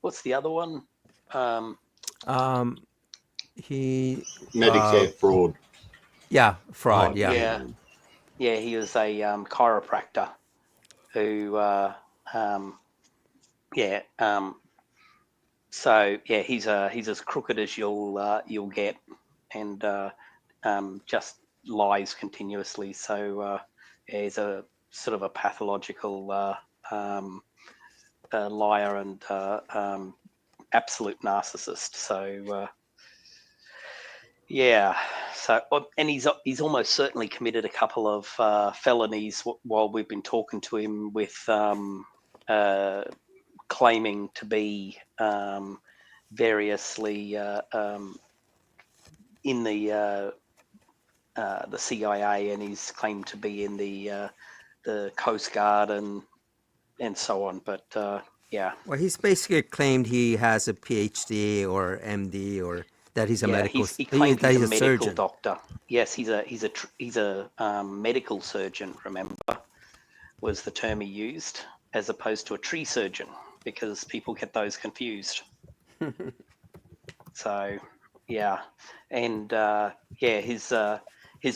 what's the other one? He Medicare fraud. Yeah, fraud. Oh, Yeah. He was a chiropractor who he's as crooked as you'll get, and just lies continuously. So he's a sort of a pathological liar and absolute narcissist. So and he's almost certainly committed a couple of felonies while we've been talking to him, with claiming to be variously in the CIA, and he's claimed to be in the Coast Guard and so on. But Well, he's basically claimed he has a PhD or MD, or that he's a medical. He claimed he's a medical surgeon. doctor. Yes, he's a medical surgeon. Remember, was the term he used, as opposed to a tree surgeon, because people get those confused. So, and his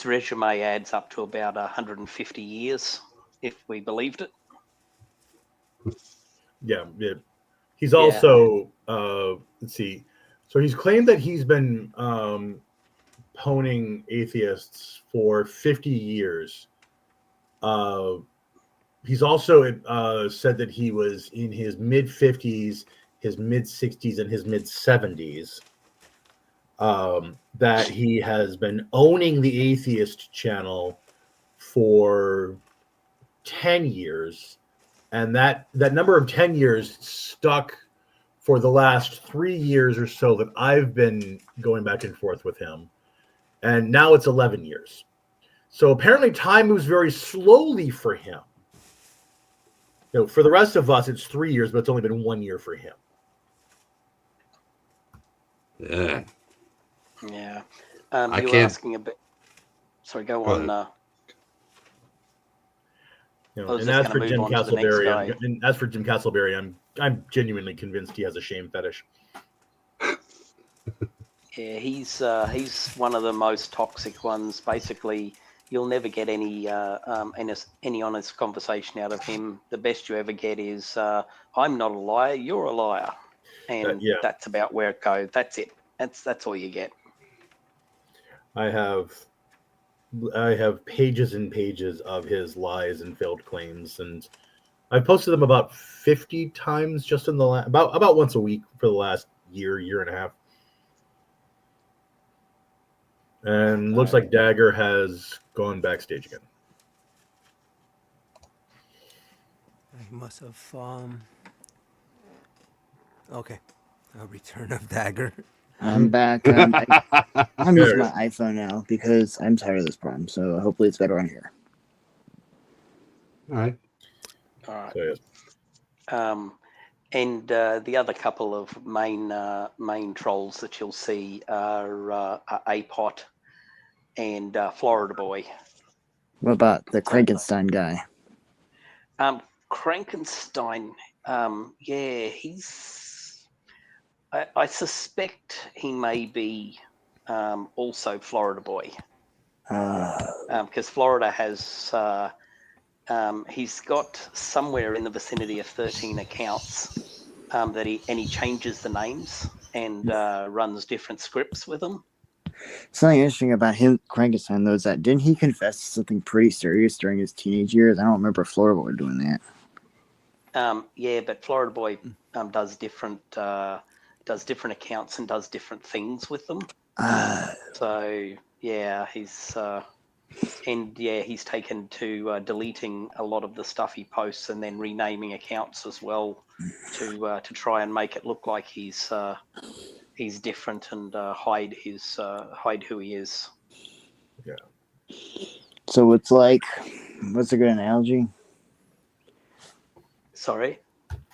resume adds up to about 150 years, if we believed it. Yeah. He's also let's see. So he's claimed that he's been poning atheists for 50 years. He's also said that he was in his mid-50s, his mid-60s, and his mid-70s. That he has been owning the atheist channel for 10 years. And that number of 10 years stuck for the last 3 years or so that I've been going back and forth with him. And now it's 11 years. So apparently time moves very slowly for him. For the rest of us, it's 3 years, but it's only been 1 year for him. Yeah. Yeah. I you were can't- asking a bit. Sorry, go Go on. And as for Jim Castleberry, I'm genuinely convinced he has a shame fetish. Yeah, he's one of the most toxic ones. Basically, you'll never get any honest conversation out of him. The best you ever get is, "I'm not a liar, you're a liar," and that's about where it goes. That's it. That's all you get. I have pages and pages of his lies and failed claims, and I've posted them about 50 times just in the about once a week for the last year and a half. And looks like Dagger has gone backstage again. I must have okay. A return of Dagger. I'm back. I'm using my iPhone now because I'm tired of this problem. So hopefully it's better on here. All right. And the other couple of main trolls that you'll see are APOT and Florida Boy. What about the Frankenstein guy? Frankenstein, I suspect he may be also Florida boy, because Florida has he's got somewhere in the vicinity of 13 accounts that he changes the names and runs different scripts with them. Something interesting about him, Frankenstein, though, is that didn't he confess to something pretty serious during his teenage years? I don't remember Florida Boy doing that. Yeah, but Florida Boy does different accounts and does different things with them. So yeah, he's taken to deleting a lot of the stuff he posts and then renaming accounts as well to try and make it look like he's different and hide who he is. Yeah. So it's like, what's a good analogy? Sorry?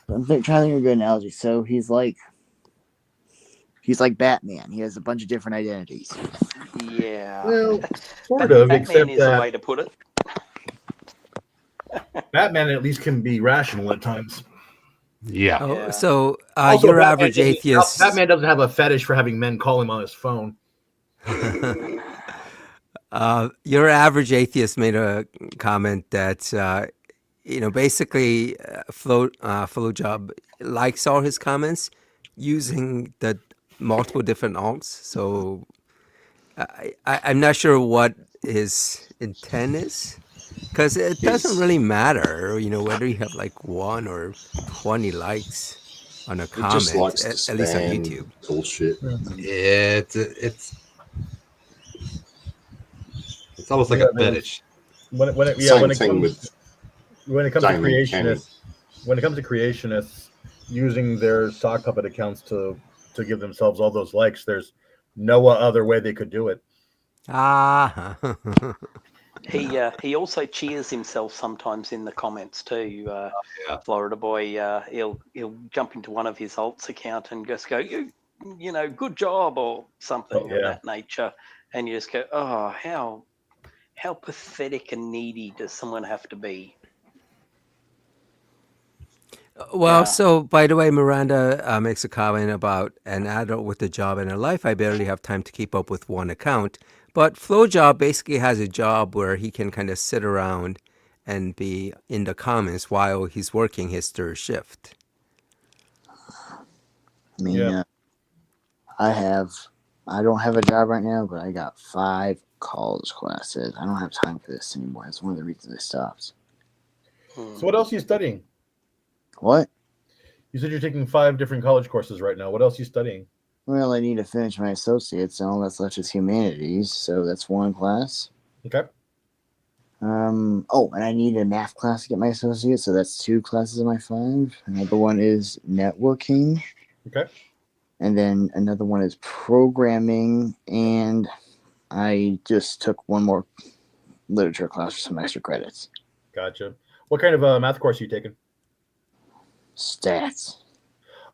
I'm trying to think of a good analogy. So he's like Batman. He has a bunch of different identities. Yeah. Well, sort of, Batman except is that a way to put it. Batman at least can be rational at times. Yeah. Oh, Yeah. so Also, your Batman average doesn't- atheist. Batman doesn't have a fetish for having men call him on his phone. Your average atheist made a comment that basically Flowjob likes all his comments using the multiple different alts. So I'm not sure what his intent is, because it doesn't really matter, whether you have like 1 or 20 likes on a He just comment, likes to at least on spam YouTube. bullshit. Yeah, it's almost like a fetish. When it Same comes thing with to Damien Kenny. creationists using their sock puppet accounts to give themselves all those likes, there's no other way they could do it. He also cheers himself sometimes in the comments too. Yeah. Florida Boy, he'll jump into one of his alts account and just go, you good job or something of that nature, and you just go, oh, how pathetic and needy does someone have to be? Well, Yeah. so by the way, Miranda makes a comment about an adult with a job and a life. I barely have time to keep up with one account. But Flowjob basically has a job where he can kind of sit around and be in the comments while he's working his third shift. I mean, I don't have a job right now, but I got 5 college classes. I don't have time for this anymore. That's one of the reasons I stopped. So what else are you studying? What? You said you're taking 5 different college courses right now. What else are you studying? Well, I need to finish my associates, and all that's left is humanities, so that's 1 class. Okay. And I need a math class to get my associates, so that's 2 classes of my 5. Another one is networking. Okay. And then another one is programming, and I just took 1 more literature class for some extra credits. Gotcha. What kind of math course are you taking? Stats.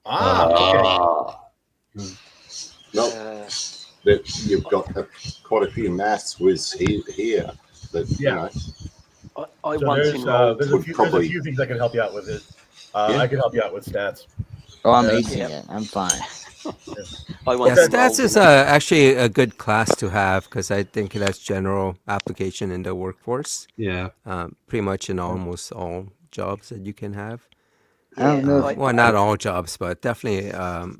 Okay. No, that you've got quite a few maths whiz here. That, I So once enrolled. there's a few things I can help you out with. I can help you out with stats. Oh, I'm acing it. I'm fine. Stats is actually a good class to have, because I think that's general application in the workforce. Yeah. Pretty much in almost all jobs that you can have. I don't know. Well, not all jobs, but definitely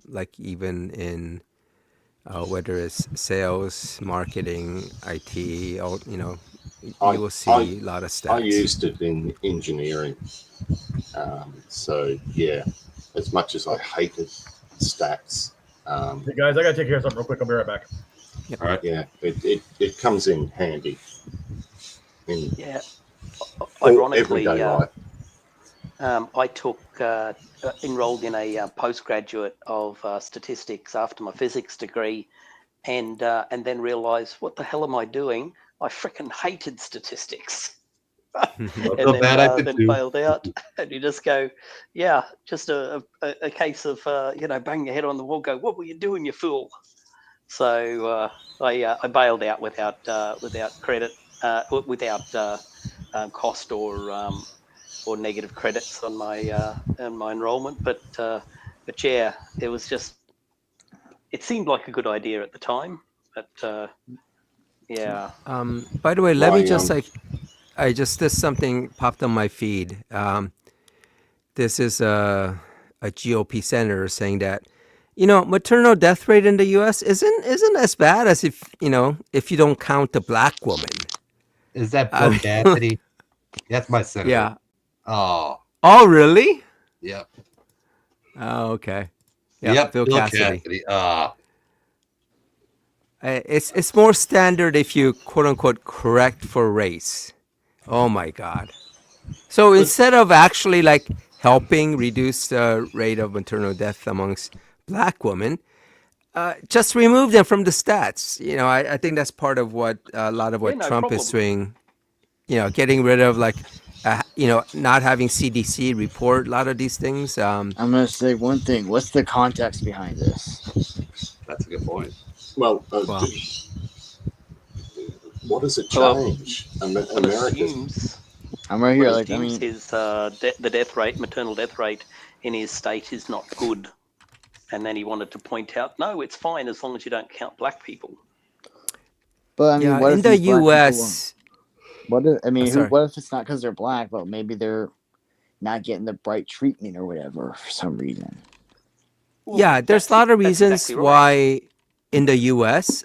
like even in whether it's sales, marketing, IT, you will see a lot of stats. I used it in engineering. So, yeah, as much as I hated stats. Hey guys, I got to take care of something real quick. I'll be right back. Yep. All right. Yeah, it comes in handy. Ironically, everyday life. I took enrolled in a postgraduate of statistics after my physics degree, and then realised, what the hell am I doing? I freaking hated statistics. And then bailed out, and you just go, yeah, just a case of bang your head on the wall, go, what were you doing, you fool? So I bailed out without credit, without cost or negative credits on my enrollment, but yeah, it was just it seemed like a good idea at the time, but yeah. By the way, let me My, just this something popped on my feed. This is a GOP senator saying that, maternal death rate in the U.S. isn't as bad as if you don't count the black woman. Is that Bill Cassidy? That's my senator. Yeah. Oh, really? Yep. Oh, okay. Yep. Bill Cassidy. It's more standard if you quote unquote correct for race. Oh my God. So instead of actually like helping reduce the rate of maternal death amongst black women, just remove them from the stats. I think that's part of what a lot of what Trump is doing. Getting rid of not having CDC report a lot of these things. I'm going to say one thing. What's the context behind this? That's a good point. Well, what does it change? It assumes. I'm right here. His the death rate, maternal death rate in his state is not good, and then he wanted to point out, no, it's fine as long as you don't count black people. But what in the U.S. What if it's not because they're black, but maybe they're not getting the right treatment or whatever for some reason? Well, there's a lot of reasons why in the U.S.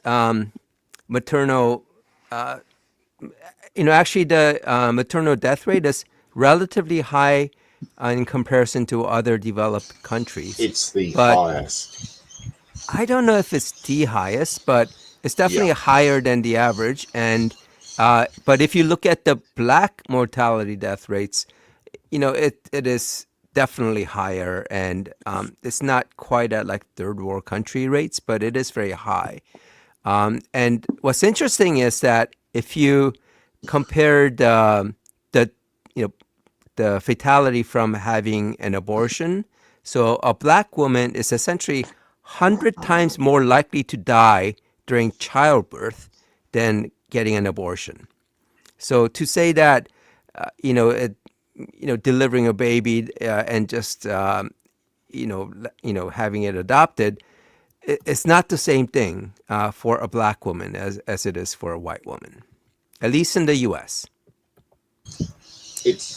Maternal, actually the maternal death rate is relatively high in comparison to other developed countries. It's the highest. I don't know if it's the highest, but it's definitely higher than the average. And but if you look at the black mortality death rates, it is definitely higher, and it's not quite at like third world country rates, but it is very high. And what's interesting is that if you compare the fatality from having an abortion, so a black woman is essentially 100 times more likely to die during childbirth than getting an abortion. So to say that, delivering a baby and just having it adopted, it's not the same thing for a black woman as it is for a white woman, at least in the U.S. It's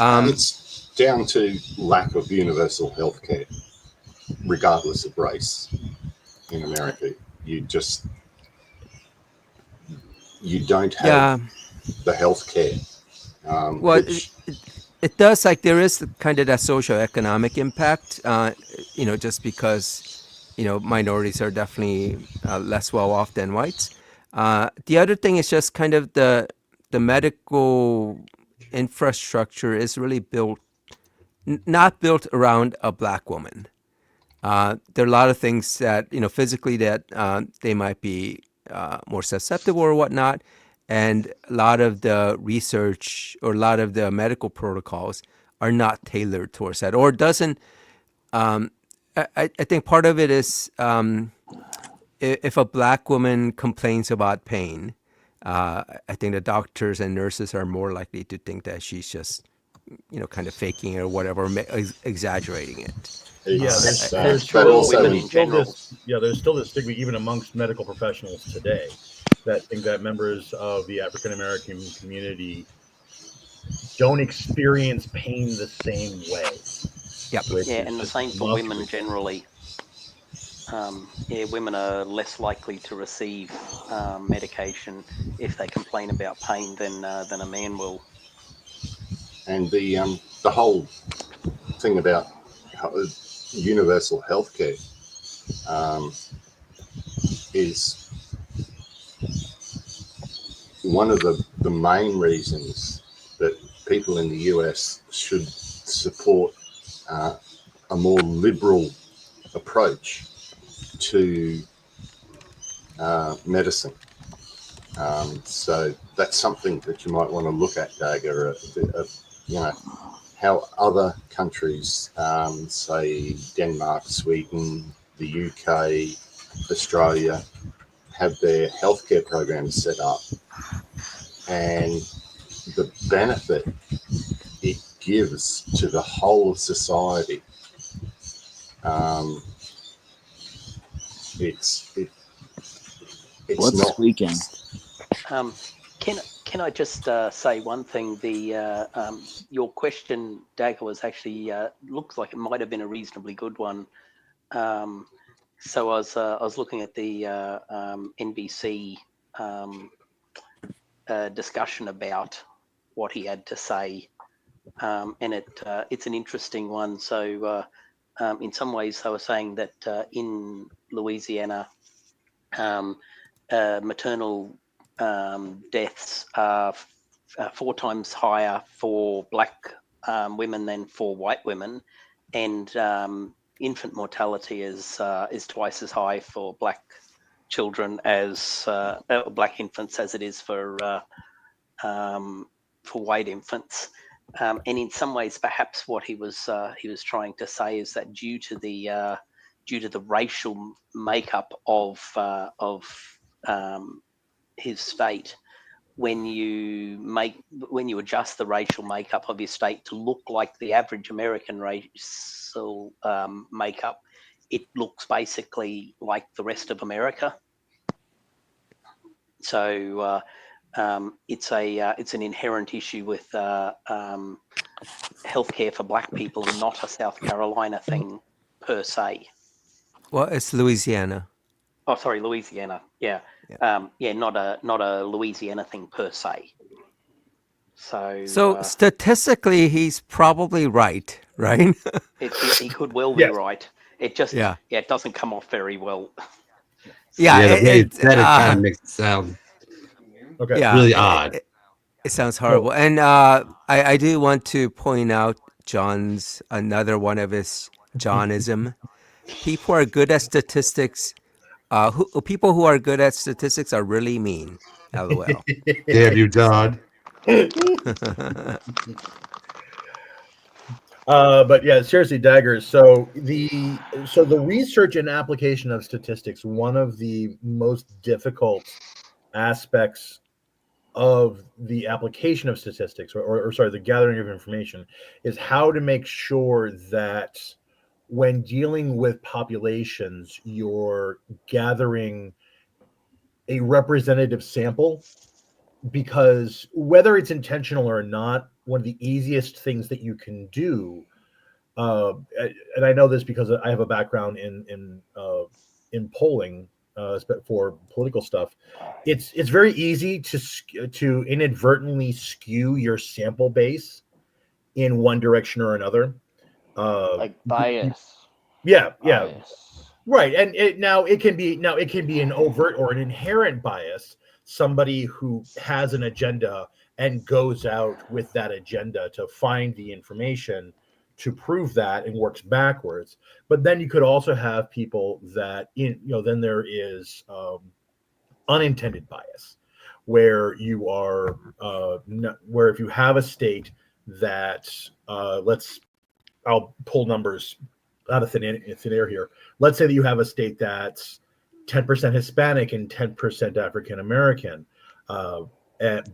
down to lack of universal health care, regardless of race. In America, you don't have the health care. It does, there is kind of that socioeconomic impact, just because, minorities are definitely less well off than whites. The other thing is just kind of the medical infrastructure is really not built around a black woman. There are a lot of things that, physically that they might be more susceptible or whatnot. And a lot of the research or a lot of the medical protocols are not tailored towards that, or doesn't. I think part of it is if a black woman complains about pain, I think the doctors and nurses are more likely to think that she's just, kind of faking it or whatever, exaggerating it. There's still this stigma even amongst medical professionals today that think that members of the African American community don't experience pain the same way. And the same for women generally. Women are less likely to receive medication if they complain about pain than a man will. And the whole thing about universal health care is one of the main reasons that people in the US should support a more liberal approach to medicine. So that's something that you might want to look at, Daga, how other countries, say Denmark, Sweden, the UK, Australia, have their healthcare programs set up, and the benefit it gives to the whole of society. It's What's not. squeaking? Can I just say one thing? Your question, Dagger, was actually looks like it might have been a reasonably good one. So I was looking at the NBC discussion about what he had to say, and it's an interesting one. So in some ways, they were saying that in Louisiana, maternal deaths are 4 times higher for black women than for white women, and infant mortality is twice as high for black children as black infants as it is for white infants. And in some ways, perhaps what he was trying to say is that due to the racial makeup of his state, when you adjust the racial makeup of his state to look like the average American racial makeup, it looks basically like the rest of America. So it's an inherent issue with healthcare for black people, and not a South Carolina thing per se. Well, it's Louisiana. Oh, sorry, Louisiana. Yeah. Not a Louisiana thing per se. So statistically, he's probably right? He could well be right. It just it doesn't come off very well. It kind of makes it sound really odd. It sounds horrible. And I do want to point out another one of his Johnism. People are good at statistics. People who are good at statistics are really mean. LOL. Damn you, John. But yeah, seriously, Daggers. So the research and application of statistics, one of the most difficult aspects of the application of statistics, or the gathering of information, is how to make sure that when dealing with populations, you're gathering a representative sample, because whether it's intentional or not, one of the easiest things that you can do, and I know this because I have a background in polling for political stuff. It's very easy to inadvertently skew your sample base in one direction or another. Like bias. Bias. Right, and it can be an overt or an inherent bias. Somebody who has an agenda and goes out with that agenda to find the information to prove that and works backwards. But then you could also have people that then there is unintended bias, where you are where if you have a state that I'll pull numbers out of thin air here. Let's say that you have a state that's 10% Hispanic and 10% African American,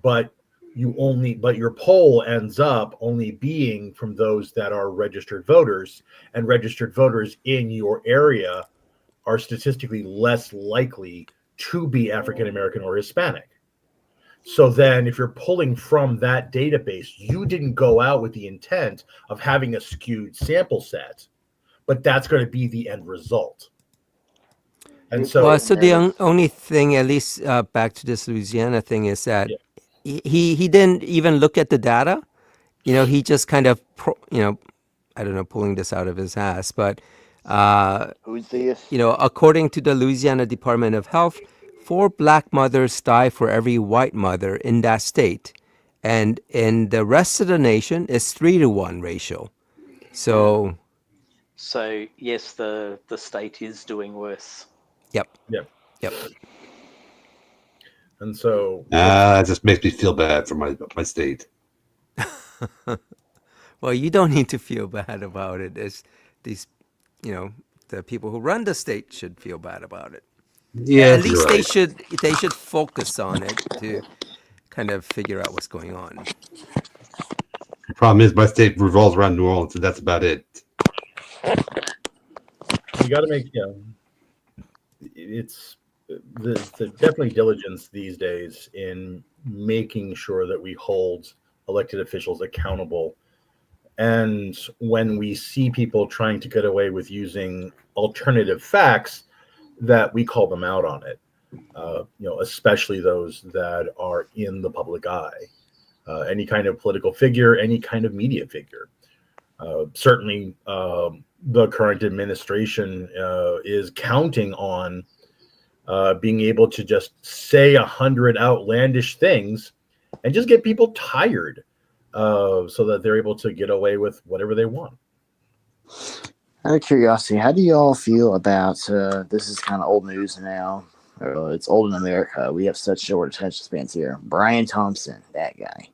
but your poll ends up only being from those that are registered voters, and registered voters in your area are statistically less likely to be African American or Hispanic. So then if you're pulling from that database, you didn't go out with the intent of having a skewed sample set, but that's going to be the end result. And so the only thing, at least back to this Louisiana thing, is that he didn't even look at the data. He just kind of, I don't know, pulling this out of his ass, but who's this? According to the Louisiana Department of Health, 4 black mothers die for every white mother in that state, and in the rest of the nation, it's 3-to-1 ratio. So yes, the state is doing worse. Yep. And so it just makes me feel bad for my state. Well, you don't need to feel bad about it. It's these, the people who run the state should feel bad about it. Yeah, at least they should focus on it to kind of figure out what's going on. The problem is my state revolves around New Orleans, and that's about it. You got to make it's the definitely diligence these days in making sure that we hold elected officials accountable. And when we see people trying to get away with using alternative facts, that we call them out on it. Especially those that are in the public eye. Any kind of political figure, any kind of media figure. Certainly, the current administration is counting on being able to just say 100 outlandish things and just get people tired so that they're able to get away with whatever they want. Out of curiosity, how do you all feel about this is kind of old news now. It's old in America. We have such short attention spans here. Brian Thompson, that guy.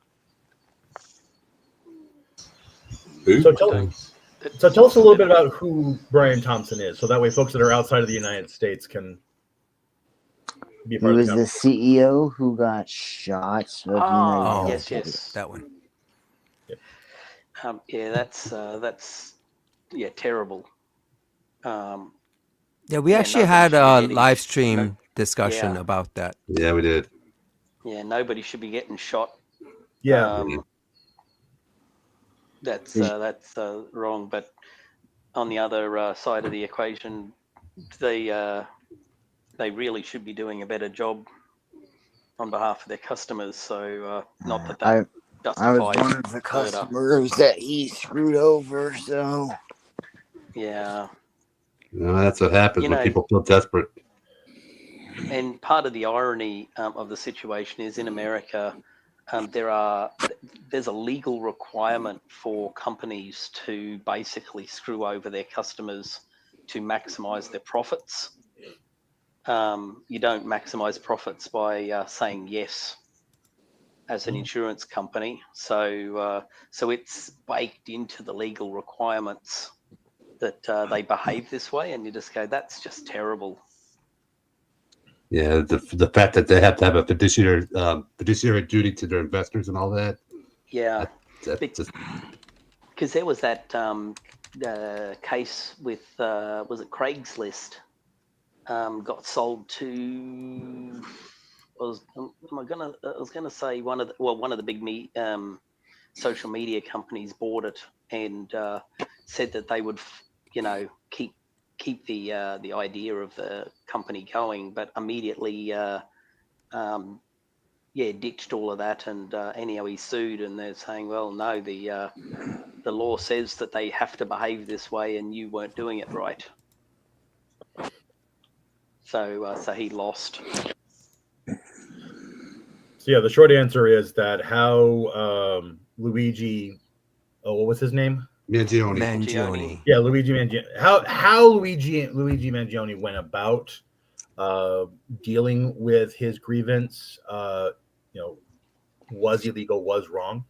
So tell us a little bit about who Brian Thompson is, so that way folks that are outside of the United States can be a part of the CEO who got shot. Yes, that one. That's terrible. We actually had a live stream discussion about that. Yeah, we did. Yeah, nobody should be getting shot. Yeah. That's wrong. But on the other side of the equation, they really should be doing a better job on behalf of their customers. So not that that I was one of the customers that he screwed over. So yeah, that's what happens when people feel desperate. And part of the irony of the situation is in America. There's a legal requirement for companies to basically screw over their customers to maximize their profits. You don't maximize profits by saying yes as an insurance company. So it's baked into the legal requirements that they behave this way, and you just go, that's just terrible. Yeah, the fact that they have to have a fiduciary duty to their investors and all that. Yeah, because there was that case with was it Craigslist? Got sold to. I was gonna say one of the big social media companies bought it and said that they would keep the idea of the company going, but immediately ditched all of that, and anyhow he sued, and they're saying, well, no, the law says that they have to behave this way, and you weren't doing it right. So he lost. So yeah, the short answer is that how Luigi, what was his name? Mangione. Yeah, Luigi Mangione. How Luigi Mangione went about dealing with his grievance, was illegal, was wrong.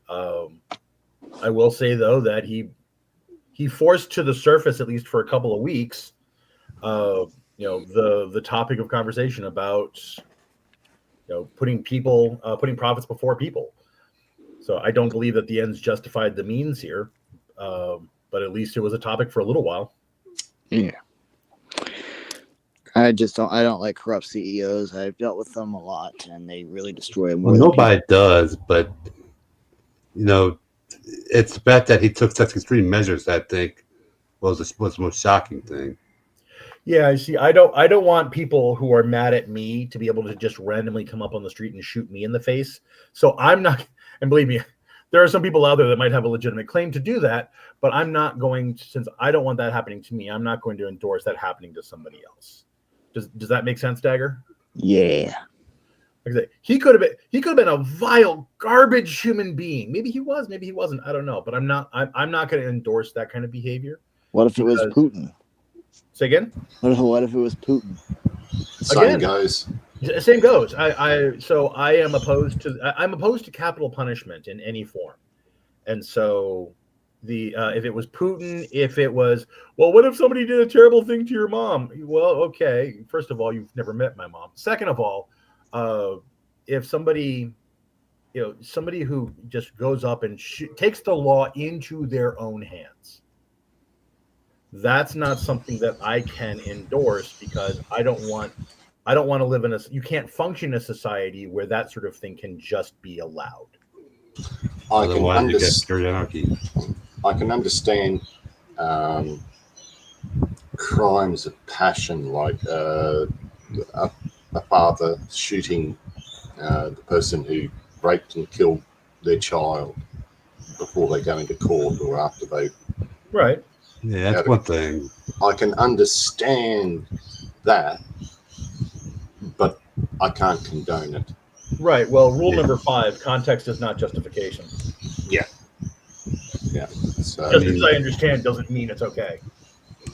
I will say though that he forced to the surface, at least for a couple of weeks, the topic of conversation about putting profits before people. So I don't believe that the ends justified the means here. But at least it was a topic for a little while. Yeah. I don't like corrupt CEOs. I've dealt with them a lot, and they really destroy them. Well, nobody does, but it's the fact that he took such extreme measures that I think was the most shocking thing. Yeah, I see. I don't want people who are mad at me to be able to just randomly come up on the street and shoot me in the face. So I'm not, and believe me, there are some people out there that might have a legitimate claim to do that, but I'm not going to, since I don't want that happening to me, I'm not going to endorse that happening to somebody else. Does that make sense, Dagger? Yeah. Like I say, he could have been a vile, garbage human being. Maybe he was, maybe he wasn't. I don't know. But I'm not going to endorse that kind of behavior. What if it was Putin? Say again? What if it was Putin? Same goes. Same goes. I am opposed to capital punishment in any form, and so if it was Putin, if it was, well, what if somebody did a terrible thing to your mom? Well, okay. First of all, you've never met my mom. Second of all, if somebody who just goes up and takes the law into their own hands, That's not something that I can endorse because I don't want to live in a. You can't function in a society where that sort of thing can just be allowed. Otherwise, you get pure anarchy. I can understand crimes of passion, like a father shooting the person who raped and killed their child before they go into court or after they. Right. Yeah, that's one thing. I can understand that, but I can't condone it. Right. Well, rule number 5: context is not justification. Yeah. Yeah. So, just as I understand doesn't mean it's okay.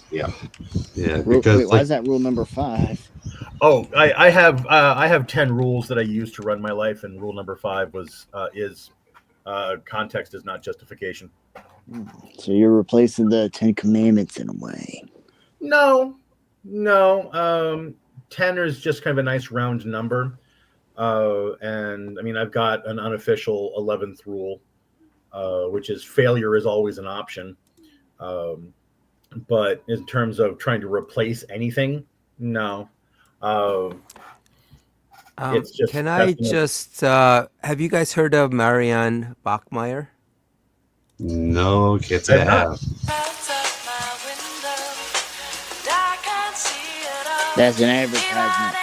Yeah. Yeah. Because wait, why is that rule number 5? Oh, I have 10 rules that I use to run my life, and rule number 5 is context is not justification. So you're replacing the 10 Commandments in a way. No. 10 is just kind of a nice round number. And I mean, I've got an unofficial 11th rule, which is failure is always an option. But in terms of trying to replace anything, no. It's just. Can I just have you guys heard of Marianne Bachmeier? No, can't say I have. That's an advertisement.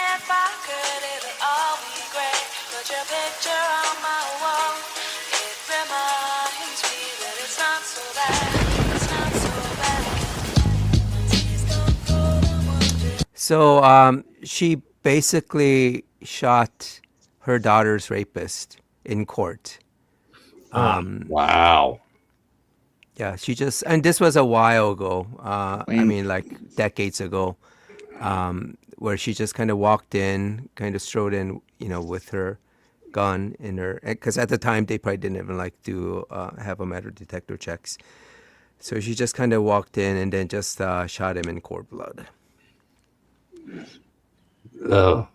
So she basically shot her daughter's rapist in court. Wow. Yeah, and this was a while ago. I mean, like decades ago, where she just kind of walked in, kind of strode in, with her gun in her, because at the time they probably didn't even like to have a metal detector checks. So she just kind of walked in and then just shot him in cold blood. Oh,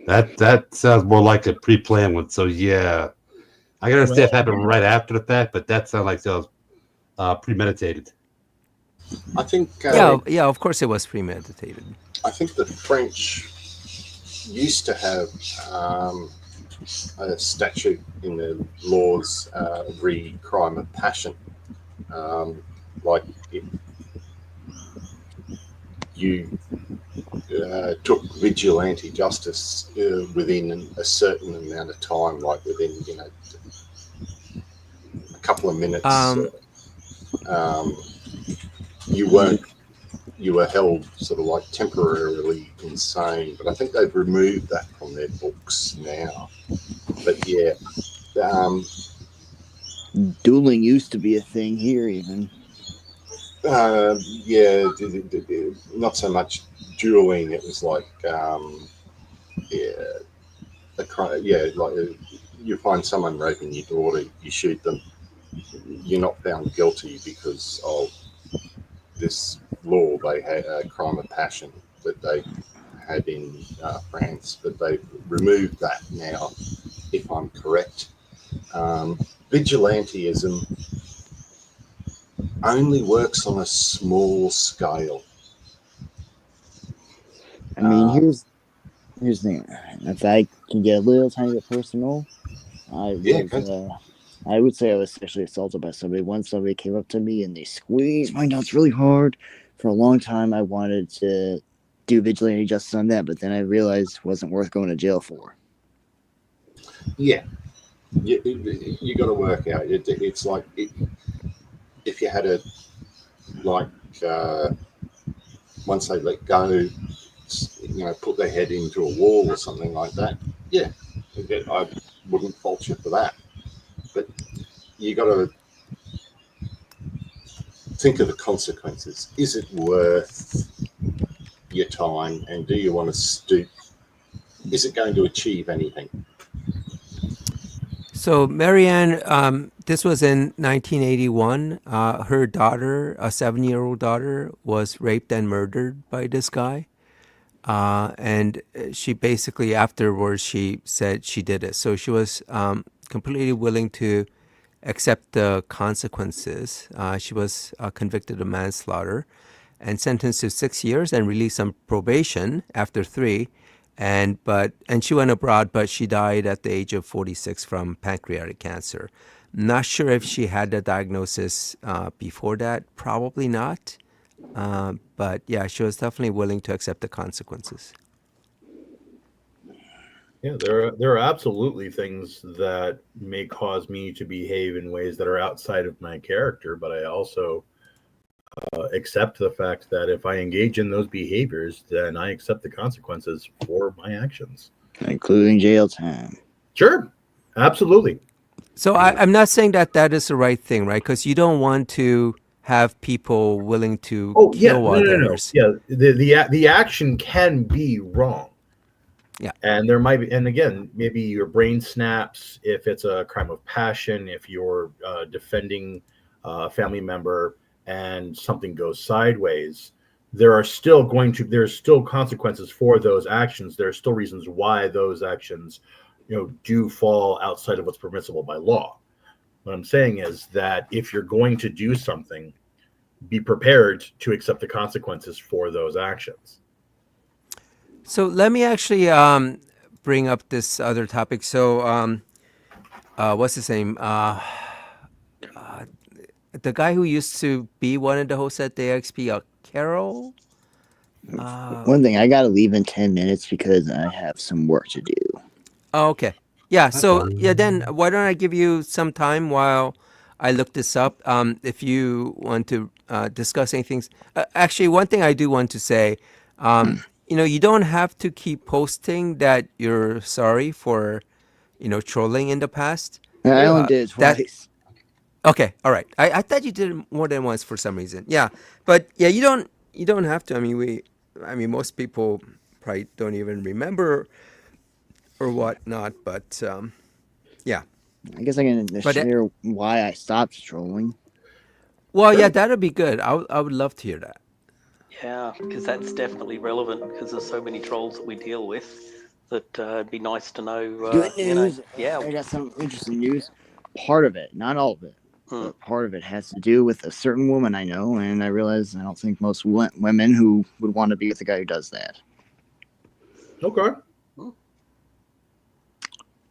that sounds more like a pre-planned one. So yeah, I can understand if it happened right after the fact, but that sounds like it was premeditated. I think. Yeah, of course it was premeditated. I think the French used to have a statute in the laws re crime of passion, like if you took vigilante justice within a certain amount of time, like within a couple of minutes, you were held sort of like temporarily insane. But I think they've removed that from their books now. But yeah, dueling used to be a thing here, even. Yeah, not so much dueling. It was like, like you find someone raping your daughter, you shoot them. You're not found guilty because of this law. They had a crime of passion that they had in France, but they've removed that now, if I'm correct. Vigilantism only works on a small scale. I mean, here's the thing. If I can get a little tiny bit personal, I would say I was sexually assaulted by somebody. Once somebody came up to me and they squeezed my nuts really hard. For a long time, I wanted to do vigilante justice on that, but then I realized it wasn't worth going to jail for. Yeah. You got to work out. It's like if you had once they let go, put their head into a wall or something like that. Yeah, I wouldn't fault you for that. But you got to think of the consequences. Is it worth your time? And do you want to stoop? Is it going to achieve anything? So Marianne, this was in 1981. Her daughter, a 7-year-old daughter, was raped and murdered by this guy. And she basically afterwards, she said she did it. So she was completely willing to accept the consequences. She was convicted of manslaughter and sentenced to 6 years and released on probation after 3. And she went abroad, but she died at the age of 46 from pancreatic cancer. Not sure if she had the diagnosis before that. Probably not. But yeah, she was definitely willing to accept the consequences. Yeah, there are absolutely things that may cause me to behave in ways that are outside of my character, but I also accept the fact that if I engage in those behaviors, then I accept the consequences for my actions, including jail time. Sure, absolutely. So I'm not saying that is the right thing, right? Because you don't want to have people willing to kill others. No. Yeah, the action can be wrong. Yeah, and there might be, and again, maybe your brain snaps if it's a crime of passion, if you're defending a family member and something goes sideways. There's still consequences for those actions. There are still reasons why those actions, do fall outside of what's permissible by law. What I'm saying is that if you're going to do something, be prepared to accept the consequences for those actions. So let me actually bring up this other topic. So what's his name? The guy who used to be one of the hosts at the AXP, Carol? One thing, I got to leave in 10 minutes because I have some work to do. Oh, okay. Yeah, so then why don't I give you some time while I look this up? If you want to discuss anything. Actually, one thing I do want to say, you don't have to keep posting that you're sorry for, trolling in the past. I only did it twice. Okay, all right. I thought you did it more than once for some reason. Yeah, but yeah, you don't have to. I mean, most people probably don't even remember or whatnot. But yeah. I guess I can share why I stopped trolling. Well, yeah, that'd be good. I would love to hear that. Yeah, because that's definitely relevant because there's so many trolls that we deal with that it'd be nice to know. Good news. Yeah, I got some interesting news. Part of it, not all of it, but part of it has to do with a certain woman I know, and I realize I don't think most women who would want to be with the guy who does that. Okay.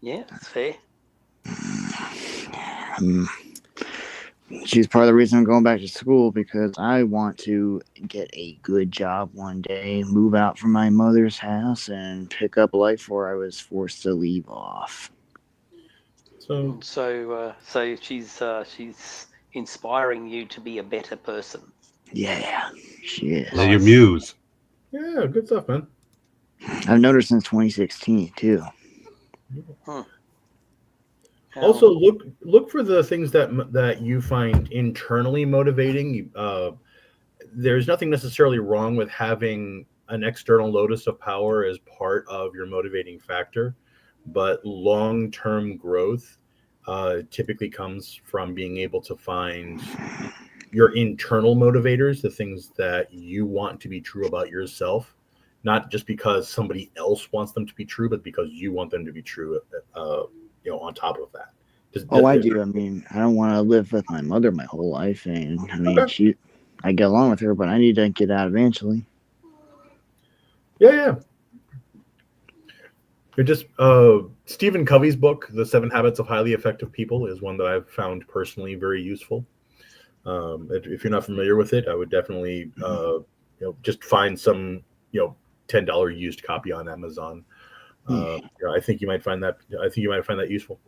Yeah, that's fair. She's part of the reason I'm going back to school because I want to get a good job one day, move out from my mother's house, and pick up life where I was forced to leave off. So she's inspiring you to be a better person. Yeah, she is. Nice. Your muse. Yeah, good stuff, man. I've known her since 2016 too. Also, look for the things that you find internally motivating. There's nothing necessarily wrong with having an external lotus of power as part of your motivating factor, but long-term growth typically comes from being able to find your internal motivators, the things that you want to be true about yourself, not just because somebody else wants them to be true, but because you want them to be true. On top of that. I do. I mean, I don't want to live with my mother my whole life, and I mean, I get along with her, but I need to get out eventually. Yeah. It just Stephen Covey's book, The 7 Habits of Highly Effective People, is one that I've found personally very useful. If you're not familiar with it, I would definitely just find some $10 used copy on Amazon. I think you might find that useful.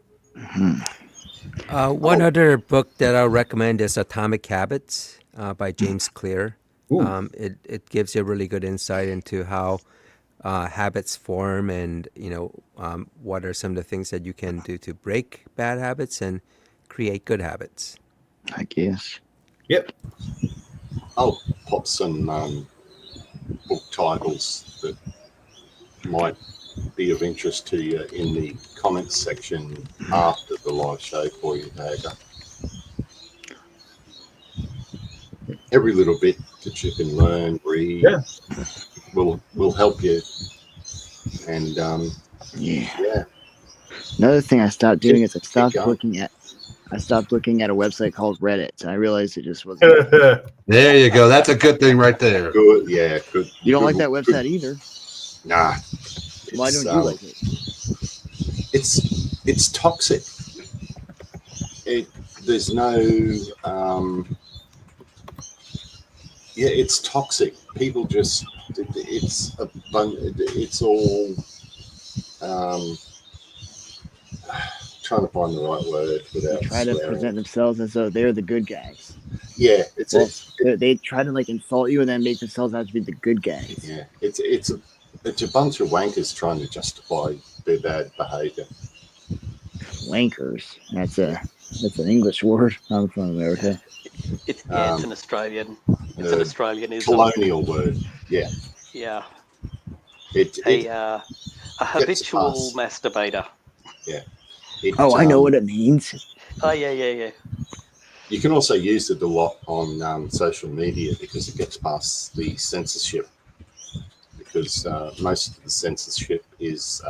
One other book that I'll recommend is Atomic Habits by James Clear. It gives you a really good insight into how habits form and what are some of the things that you can do to break bad habits and create good habits. I guess. Yep. I'll pop some book titles that might be of interest to you in the comments section after the live show for you, Dagger. Every little bit that you can learn, read, will help you. And Another thing I stopped doing is I stopped looking at I stopped looking at a website called Reddit. I realized it just wasn't. There you go. That's a good thing right there. Good, yeah, good. You don't good, like that website good. either? Nah. Why don't you like it? It's toxic. There's no it's toxic. People just it's all trying to find the right word without They try to swearing. present themselves as though they're the good guys. Yeah, they try to like insult you and then make themselves out to be the good guys. Yeah, it's a bunch of wankers trying to justify their bad behaviour. Wankers. That's an English word. I'm from America. It's an Australian. It's an Australianism. Colonial word. Yeah. Yeah. A habitual masturbator. Yeah. I know what it means. Oh yeah. You can also use it a lot on social media because it gets past the censorship. Because most of the censorship is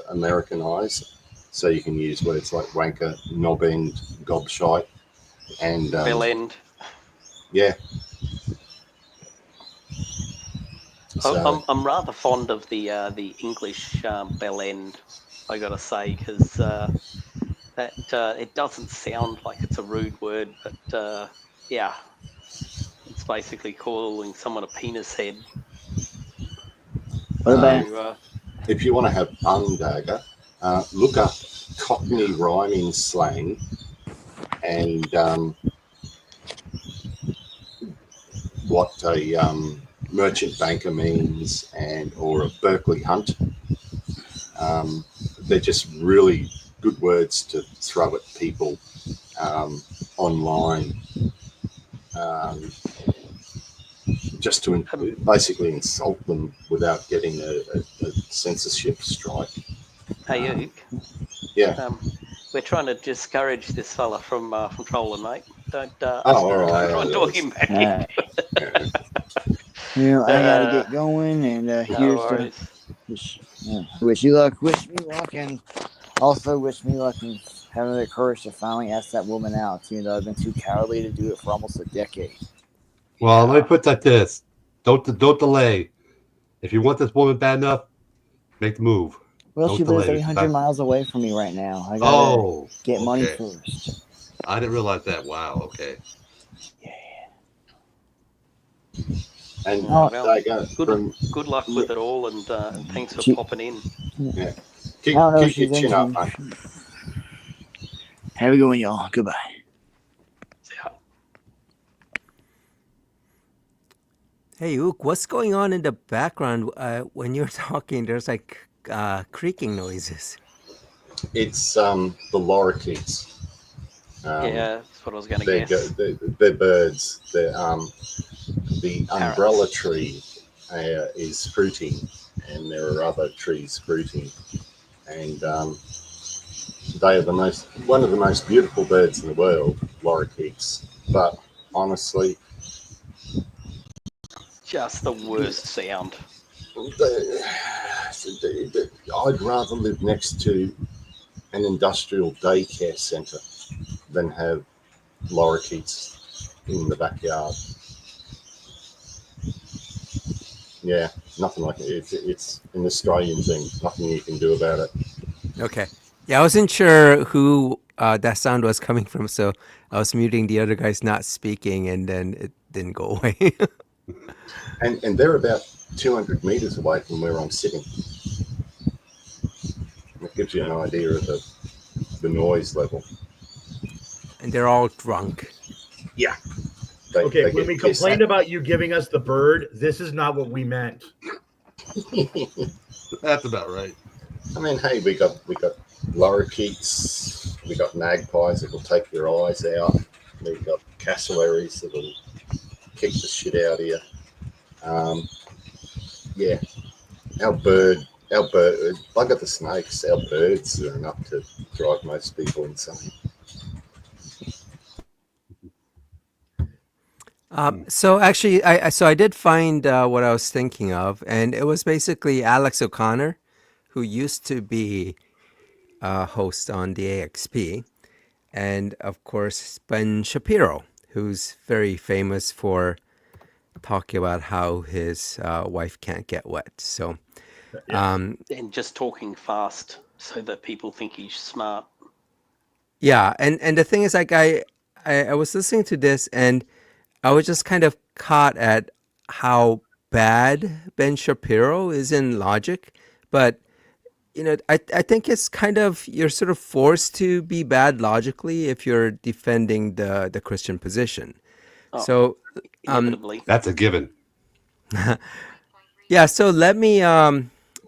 Americanized, so you can use words like wanker, knob end, gobshite, and bell end. Yeah. So, I'm rather fond of the English bell end. I gotta say, because that it doesn't sound like it's a rude word, but yeah, it's basically calling someone a penis head. What about if you want to have fun, Dagger, look up Cockney rhyming slang and what a merchant banker means or a Berkeley hunt. They're just really good words to throw at people online, just to basically insult them without getting a censorship strike. Hey, Ook. Yeah. We're trying to discourage this fella from trolling, mate. Don't all right. try and talk him back into it. I gotta get going, and here's to wish you luck. Wish me luck, and also wish me luck in having the courage to finally ask that woman out, even though I've been too cowardly to do it for almost a decade. Well, let me put it like this: don't delay. If you want this woman bad enough, make the move. Well, don't she lives delay. 800 miles away from me right now. I gotta get money first. I didn't realize that. Wow. Okay. Yeah. And good luck with it all, and thanks for popping in. Yeah. Keep your chin up, mate. Have a good one, y'all. Goodbye. Hey, Ook, what's going on in the background when you're talking? There's like creaking noises. It's the lorikeets. Yeah, that's what I was going to guess. They're birds. They're, the umbrella tree is fruiting, and there are other trees fruiting, and they are one of the most beautiful birds in the world, lorikeets. But honestly, just the worst sound. I'd rather live next to an industrial daycare centre than have lorikeets in the backyard. Yeah, nothing like it. It's an Australian thing. Nothing you can do about it. Okay. Yeah, I wasn't sure who that sound was coming from, so I was muting the other guys not speaking, and then it didn't go away. And they're about 200 meters away from where I'm sitting. It gives you an idea of the noise level. And they're all drunk. Yeah. When we complained about you giving us the bird, this is not what we meant. That's about right. I mean, hey, we got lorikeets, we got magpies that will take your eyes out. We've got cassowaries that will kick the shit out of you. Yeah, our bird, bug at the snakes, our birds are enough to drive most people insane. So actually, I did find what I was thinking of, and it was basically Alex O'Connor, who used to be a host on the AXP. and of course Ben Shapiro, who's very famous for talking about how his wife can't get wet. So, and just talking fast so that people think he's smart. yeah, and the thing is, like, I was listening to this, and I was just kind of caught at how bad Ben Shapiro is in logic, but I think it's kind of, you're sort of forced to be bad logically if you're defending the Christian position. So inevitably, that's a given. yeah. So let me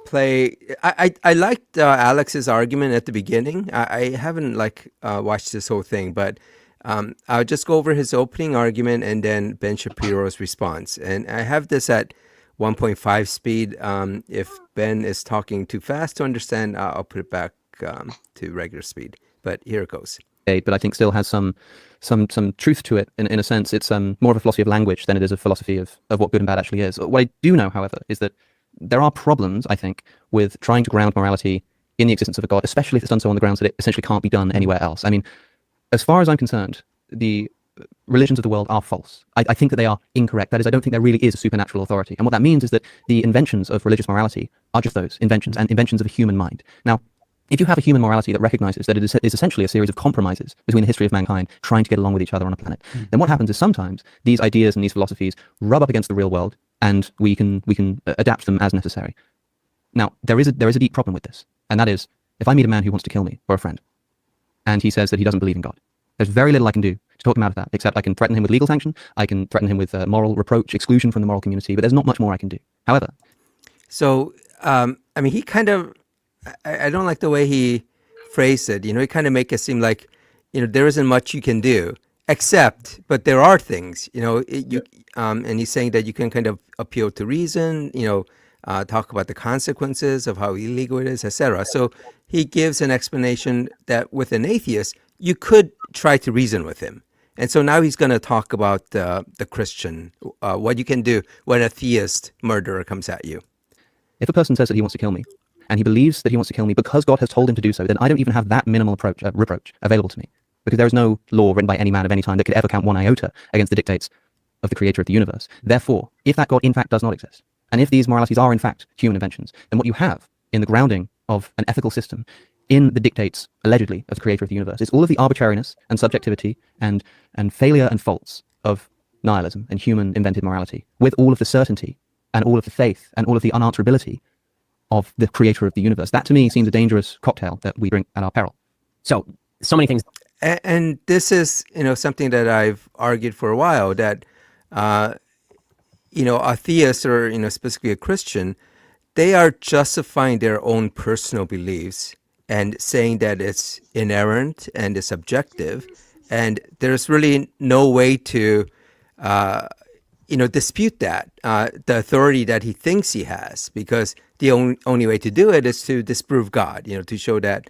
play. I liked Alex's argument at the beginning. I haven't watched this whole thing, but I'll just go over his opening argument and then Ben Shapiro's response. And I have this at 1.5 speed. If Ben is talking too fast to understand, I'll put it back to regular speed. But here it goes. But I think still has some truth to it in a sense. It's more of a philosophy of language than it is a philosophy of what good and bad actually is. What I do know, however, is that there are problems, I think, with trying to ground morality in the existence of a God, especially if it's done so on the grounds that it essentially can't be done anywhere else. I mean, as far as I'm concerned, the religions of the world are false. I think that they are incorrect. That is, I don't think there really is a supernatural authority. And what that means is that the inventions of religious morality are just those inventions, and inventions of a human mind. Now, if you have a human morality that recognizes that it is essentially a series of compromises between the history of mankind trying to get along with each other on a planet, then what happens is sometimes these ideas and these philosophies rub up against the real world, and we can adapt them as necessary. Now, there is a deep problem with this, and that is, if I meet a man who wants to kill me, or a friend, and he says that he doesn't believe in God, there's very little I can do to talk him out of that, except I can threaten him with legal sanction, I can threaten him with moral reproach, exclusion from the moral community, but there's not much more I can do. However... So, I mean, he kind of... I don't like the way he phrased it. He kind of make it seem like, there isn't much you can do, except, but there are things, and he's saying that you can kind of appeal to reason, talk about the consequences of how illegal it is, etc. So he gives an explanation that with an atheist, you could try to reason with him. And so now he's going to talk about the Christian, what you can do when a theist murderer comes at you. If a person says that he wants to kill me, and he believes that he wants to kill me because God has told him to do so, then I don't even have that minimal reproach available to me, because there is no law written by any man of any time that could ever count one iota against the dictates of the creator of the universe. Therefore, if that God in fact does not exist, and if these moralities are in fact human inventions, then what you have in the grounding of an ethical system in the dictates, allegedly, of the creator of the universe is all of the arbitrariness and subjectivity and failure and faults of nihilism and human invented morality, with all of the certainty and all of the faith and all of the unanswerability of the creator of the universe. That to me seems a dangerous cocktail that we drink at our peril. So many things. And this is, something that I've argued for a while, that, a theist or, specifically a Christian, they are justifying their own personal beliefs and saying that it's inerrant and it's subjective. And there's really no way to, dispute that, the authority that he thinks he has, because the only way to do it is to disprove God, to show that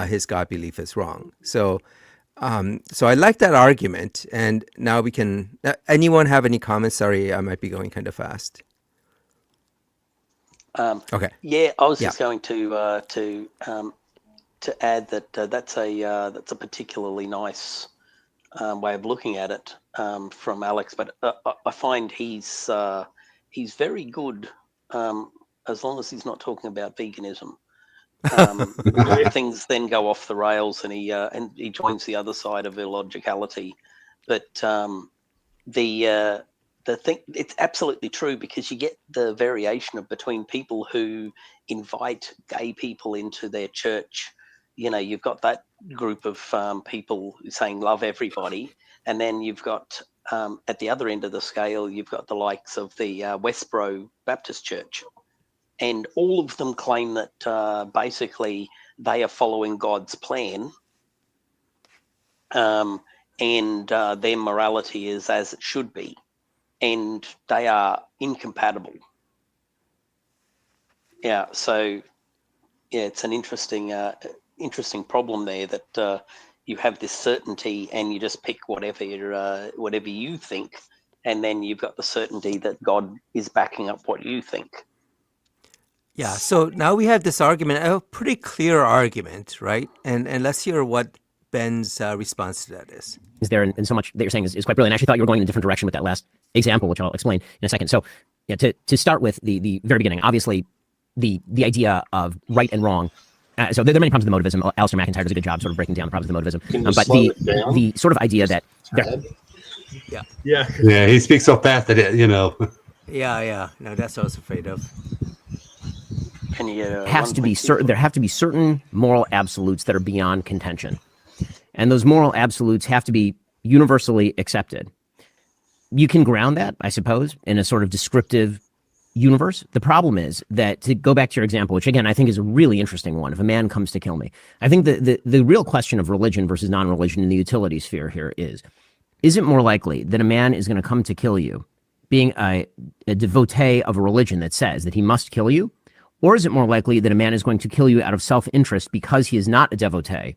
his God belief is wrong. So I like that argument. And now we can, anyone have any comments? Sorry, I might be going kind of fast. Okay. Yeah, I was just going to add that that's a particularly nice way of looking at it from Alex, but I find he's very good as long as he's not talking about veganism. Things then go off the rails, and he joins the other side of illogicality. But the thing, it's absolutely true, because you get the variation between people who invite gay people into their church. You've got that group of people saying love everybody, and then you've got at the other end of the scale, you've got the likes of the Westboro Baptist Church, and all of them claim that basically they are following God's plan, and their morality is as it should be, and they are incompatible. Yeah, so it's an interesting problem there, that you have this certainty and you just pick whatever you think, and then you've got the certainty that God is backing up what you think. Yeah, so now we have this argument, a pretty clear argument, right? And let's hear what Ben's response to that is. Is there, and so much that you're saying is quite brilliant. I actually thought you were going in a different direction with that last example, which I'll explain in a second. So, yeah, to start with the very beginning, obviously, the idea of right and wrong. So there are many problems with the motivism. Alistair McIntyre does a good job sort of breaking down the problems of the motivism. But the sort of idea that yeah, he speaks so fast that it, Yeah. No, that's what I was afraid of. Can you has to be certain. There have to be certain moral absolutes that are beyond contention, and those moral absolutes have to be universally accepted. You can ground that, I suppose, in a sort of descriptive universe. The problem is that, to go back to your example, which again I think is a really interesting one, if a man comes to kill me, I think the real question of religion versus non-religion in the utility sphere here is it more likely that a man is going to come to kill you being a devotee of a religion that says that he must kill you, or is it more likely that a man is going to kill you out of self-interest because he is not a devotee?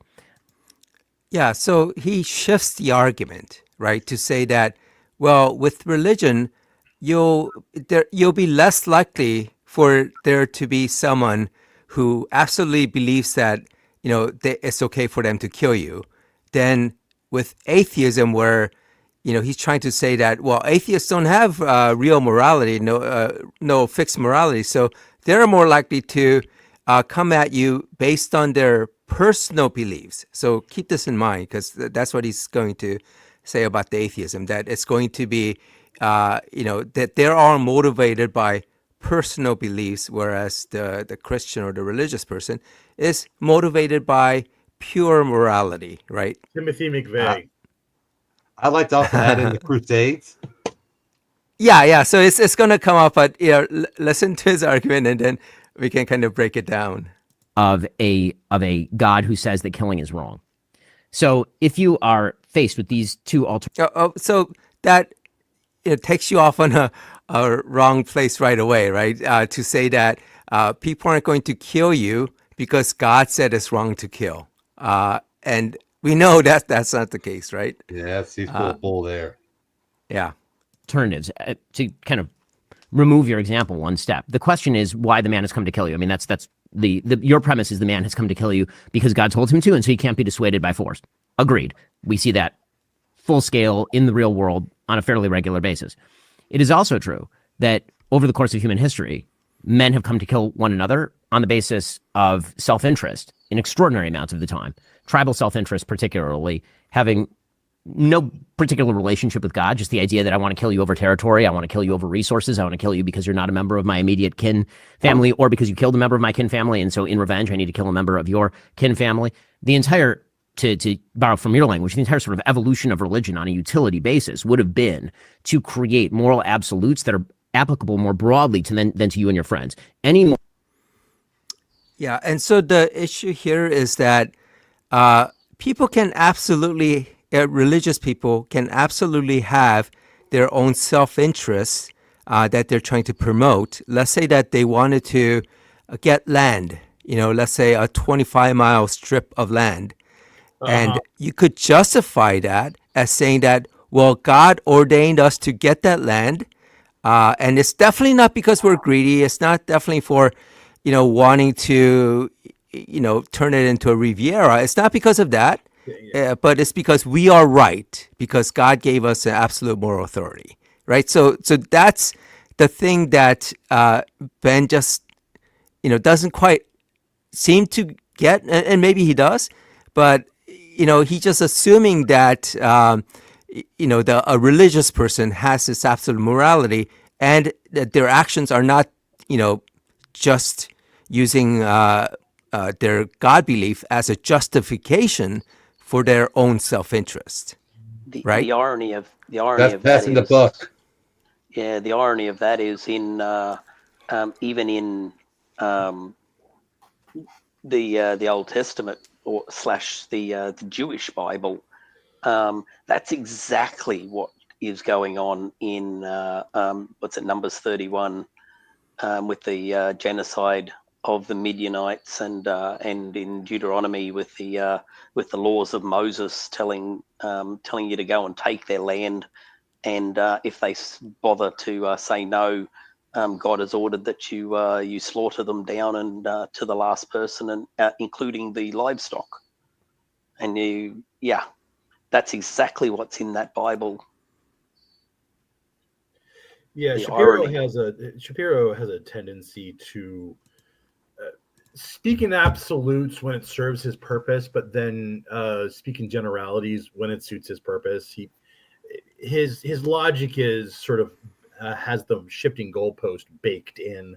Yeah, so he shifts the argument, right, to say that, well, with religion, you'll be less likely for there to be someone who absolutely believes that, it's okay for them to kill you, than with atheism, where, he's trying to say that, well, atheists don't have real morality, no fixed morality, so they're more likely to come at you based on their personal beliefs. So keep this in mind, because that's what he's going to say about the atheism, that it's going to be, that they are motivated by personal beliefs, whereas the Christian or the religious person is motivated by pure morality, right? Timothy McVeigh. I'd like to also add in the Crusades. Yeah. So it's going to come up, but listen to his argument, and then we can kind of break it down. Of a God who says that killing is wrong. So if you are faced with these two alternatives, so that it takes you off on a wrong place right away, right? To say that people aren't going to kill you because God said it's wrong to kill, and we know that that's not the case, right? Yeah, he's full of bull there. Yeah. Alternatives to kind of remove your example one step. The question is why the man has come to kill you. I mean, that's your premise is the man has come to kill you because God told him to, and so he can't be dissuaded by force. Agreed. We see that full scale in the real world on a fairly regular basis. It is also true that over the course of human history, men have come to kill one another on the basis of self-interest in extraordinary amounts of the time. Tribal self-interest particularly, having no particular relationship with God, just the idea that I want to kill you over territory, I want to kill you over resources, I want to kill you because you're not a member of my immediate kin family, or because you killed a member of my kin family, and so in revenge I need to kill a member of your kin family. The entire, to borrow from your language, the entire sort of evolution of religion on a utility basis would have been to create moral absolutes that are applicable more broadly than to you and your friends. Yeah, and so the issue here is that people can absolutely, religious people can absolutely have their own self-interest that they're trying to promote. Let's say that they wanted to get land, let's say a 25-mile strip of land. And you could justify that as saying that, well, God ordained us to get that land. And it's definitely not because we're greedy. It's not definitely for, wanting to, turn it into a Riviera. It's not because of that. But it's because we are right, because God gave us an absolute moral authority, right? So that's the thing that Ben just, doesn't quite seem to get, and maybe he does, but, he's just assuming that, a religious person has this absolute morality, and that their actions are not, just using their God belief as a justification for their own self-interest, right? The irony of That's that in the is, book. yeah, the irony of that is in even in the Old Testament or / the Jewish Bible, that's exactly what is going on in Numbers 31 with the genocide of the Midianites, and in Deuteronomy with the laws of Moses telling you to go and take their land, and if they bother to say no, God has ordered that you slaughter them down and to the last person, and including the livestock. And that's exactly what's in that Bible. Yeah, The Shapiro irony. has a tendency to speak in absolutes when it serves his purpose, but then speak in generalities when it suits his purpose. His logic is sort of has the shifting goalpost baked in.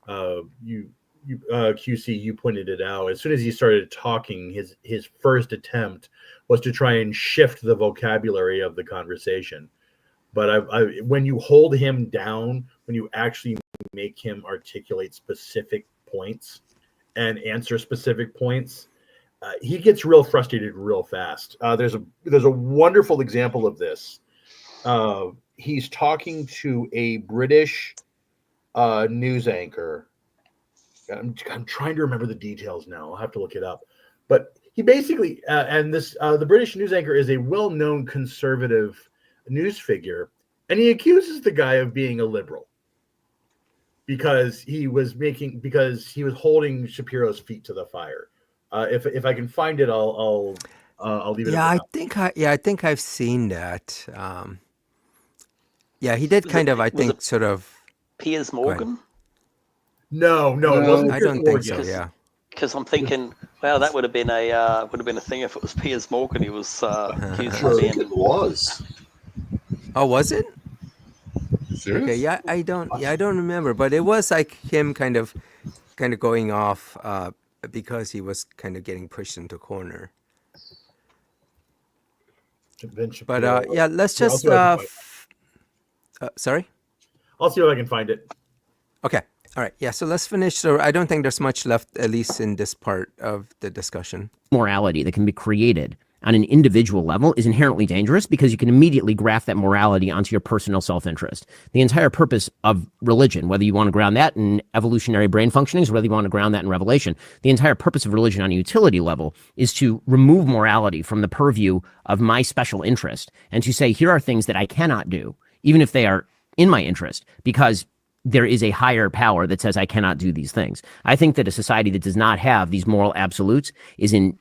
QC, you pointed it out. As soon as he started talking, his first attempt was to try and shift the vocabulary of the conversation. But when you hold him down, when you actually make him articulate specific points and answer specific points, he gets real frustrated real fast. There's a wonderful example of this. He's talking to a British news anchor. I'm trying to remember the details now. I'll have to look it up. But he basically, the British news anchor is a well-known conservative news figure, and he accuses the guy of being a liberal because he was holding Shapiro's feet to the fire. If I can find it, I'll leave it. Yeah, I think I've seen that. Yeah, he did kind of. I think sort of. Piers Morgan. No, it wasn't. I don't think so. Yeah, because I'm thinking, wow, that would have been a thing if it was Piers Morgan. He was accused of being. It was. Oh, was it? Serious? Okay, yeah, I don't remember, but it was like him kind of going off because he was kind of getting pushed into a corner. But yeah, let's just. Sorry. I'll see if I can find it. Okay. All right. Yeah. So let's finish. So I don't think there's much left, at least in this part of the discussion. Morality that can be created on an individual level is inherently dangerous because you can immediately graft that morality onto your personal self-interest. The entire purpose of religion, whether you want to ground that in evolutionary brain functionings or whether you want to ground that in revelation, the entire purpose of religion on a utility level is to remove morality from the purview of my special interest and to say, here are things that I cannot do, even if they are in my interest, because there is a higher power that says I cannot do these things. I think that a society that does not have these moral absolutes is in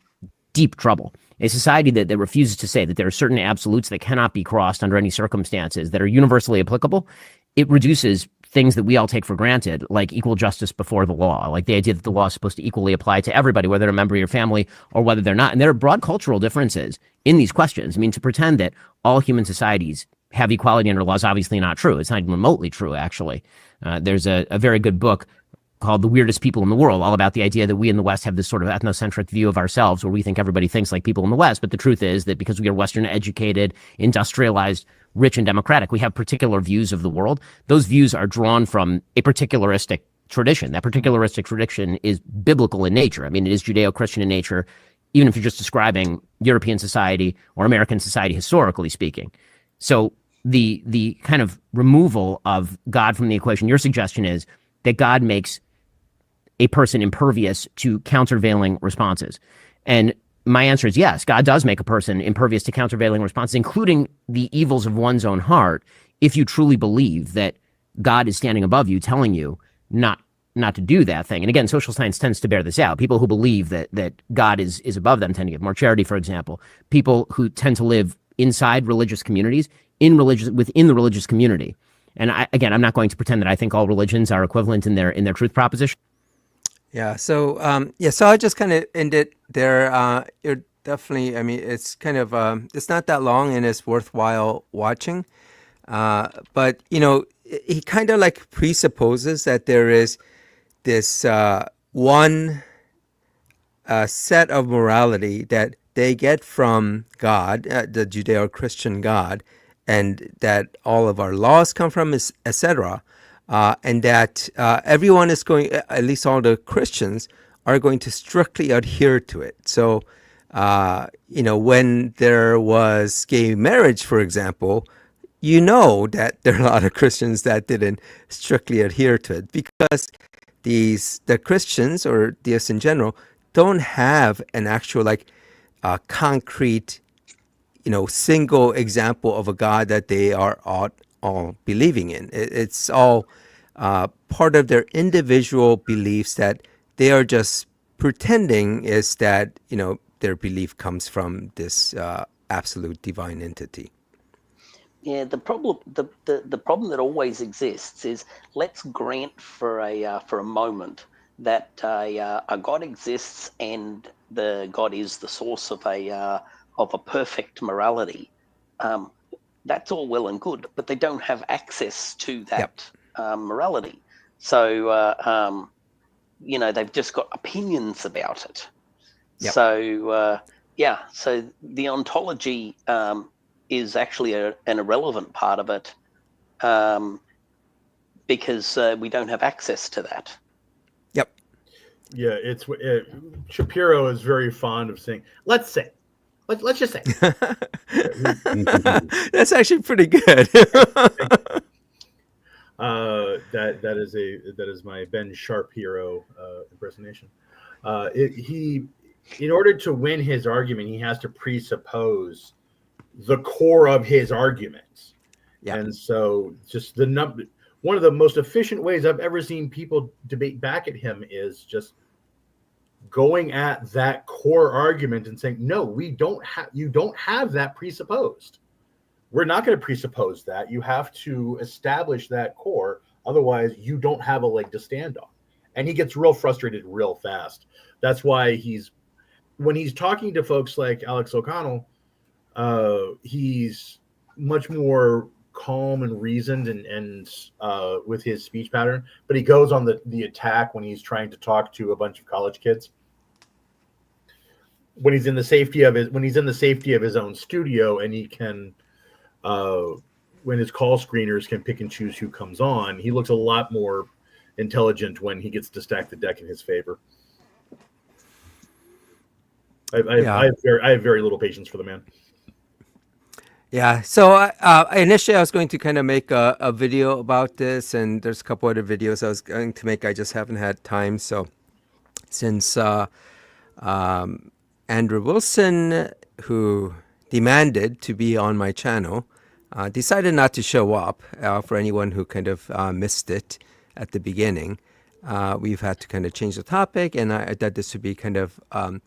deep trouble. A society that refuses to say that there are certain absolutes that cannot be crossed under any circumstances that are universally applicable, it reduces things that we all take for granted, like equal justice before the law, like the idea that the law is supposed to equally apply to everybody, whether they're a member of your family or whether they're not. And there are broad cultural differences in these questions. I mean, to pretend that all human societies have equality under law is obviously not true. It's not even remotely true, actually. There's a very good book called The Weirdest People in the World, all about the idea that we in the West have this sort of ethnocentric view of ourselves where we think everybody thinks like people in the West. But the truth is that because we are Western educated, industrialized, rich, and democratic, we have particular views of the world. Those views are drawn from a particularistic tradition. That particularistic tradition is biblical in nature. I mean, it is Judeo-Christian in nature, even if you're just describing European society or American society, historically speaking. So the kind of removal of God from the equation, your suggestion is that God makes a person impervious to countervailing responses. And my answer is yes, God does make a person impervious to countervailing responses, including the evils of one's own heart, if you truly believe that God is standing above you, telling you not to do that thing. And again, social science tends to bear this out. People who believe that God is above them tend to give more charity, for example. People who tend to live inside religious communities, within the religious community. And I'm not going to pretend that I think all religions are equivalent in their truth proposition. Yeah. So so I just kind of end it there. You're definitely. I mean, it's kind of. It's not that long, and it's worthwhile watching. But he kind of like presupposes that there is this one set of morality that they get from God, the Judeo-Christian God, and that all of our laws come from, etc. And that everyone is going, at least all the Christians, are going to strictly adhere to it. So, when there was gay marriage, for example, that there are a lot of Christians that didn't strictly adhere to it because the Christians or deists in general don't have an actual concrete, single example of a God that they are all believing in. It's all part of their individual beliefs that they are just pretending is that, their belief comes from this absolute divine entity. Yeah, the problem that always exists is, let's grant for a moment that a God exists and the God is the source of a perfect morality. That's all well and good, but they don't have access to that morality. So they've just got opinions about it. Yep. So so the ontology is actually an irrelevant part of it, because we don't have access to that. Yep. Yeah, Shapiro is very fond of saying, let's say. Let's just say. That's actually pretty good. That is my Ben Shapiro impersonation. In order to win his argument, he has to presuppose the core of his arguments. Yeah. And so just one of the most efficient ways I've ever seen people debate back at him is just going at that core argument and saying, no, you don't have that presupposed. We're not going to presuppose that. You have to establish that core. Otherwise, you don't have a leg to stand on. And he gets real frustrated real fast. That's why when he's talking to folks like Alex O'Connell, he's much more calm and reasoned and with his speech pattern. But he goes on the attack when he's trying to talk to a bunch of college kids. When he's in the safety of his own studio, and he can, when his call screeners can pick and choose who comes on, he looks a lot more intelligent when he gets to stack the deck in his favor. I have very little patience for the man. Yeah. So initially, I was going to kind of make a video about this, and there's a couple other videos I was going to make. I just haven't had time. So since Andrew Wilson, who demanded to be on my channel, decided not to show up. For anyone who kind of missed it at the beginning, we've had to kind of change the topic, and I thought this would be kind of an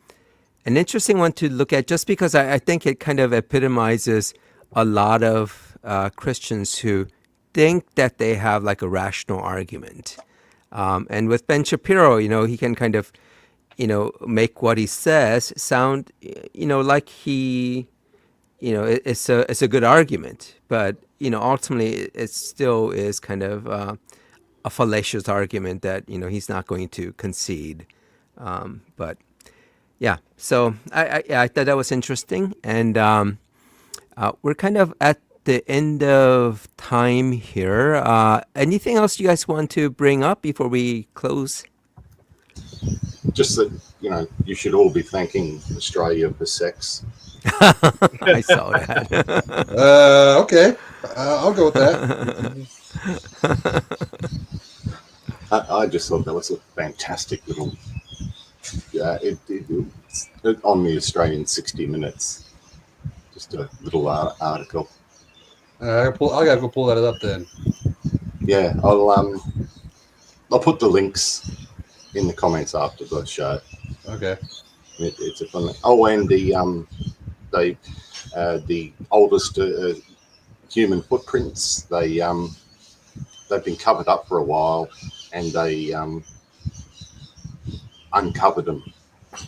interesting one to look at, just because I think it kind of epitomizes a lot of Christians who think that they have like a rational argument. And with Ben Shapiro, he can kind of, make what he says sound, like he, it's a good argument, but, ultimately it still is kind of a fallacious argument that, he's not going to concede. But yeah, so I thought that was interesting. And we're kind of at the end of time here. Anything else you guys want to bring up before we close? Just that, you should all be thanking Australia for sex. I saw that. Okay. I'll go with that. I just thought that was a fantastic little... it's on the Australian 60 Minutes. Just a little article. I gotta go pull that up then. Yeah, I'll put the links in the comments after the show. Okay. It's a fun. Oh, and the oldest human footprints. They've been covered up for a while, and they uncovered them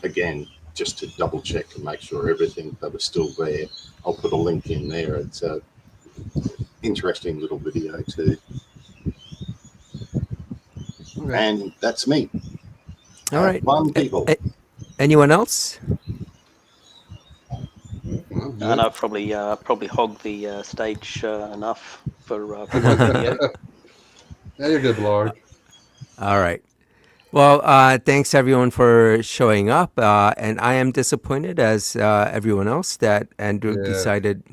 again just to double check and make sure everything that was still there. I'll put a link in there. It's a interesting little video too. Okay. And that's me. All right. One people. Anyone else? No, probably hogged the stage enough for one video. Yeah, you're good, Lord. All right. Well, thanks everyone for showing up, and I am disappointed, as everyone else, that Andrew decided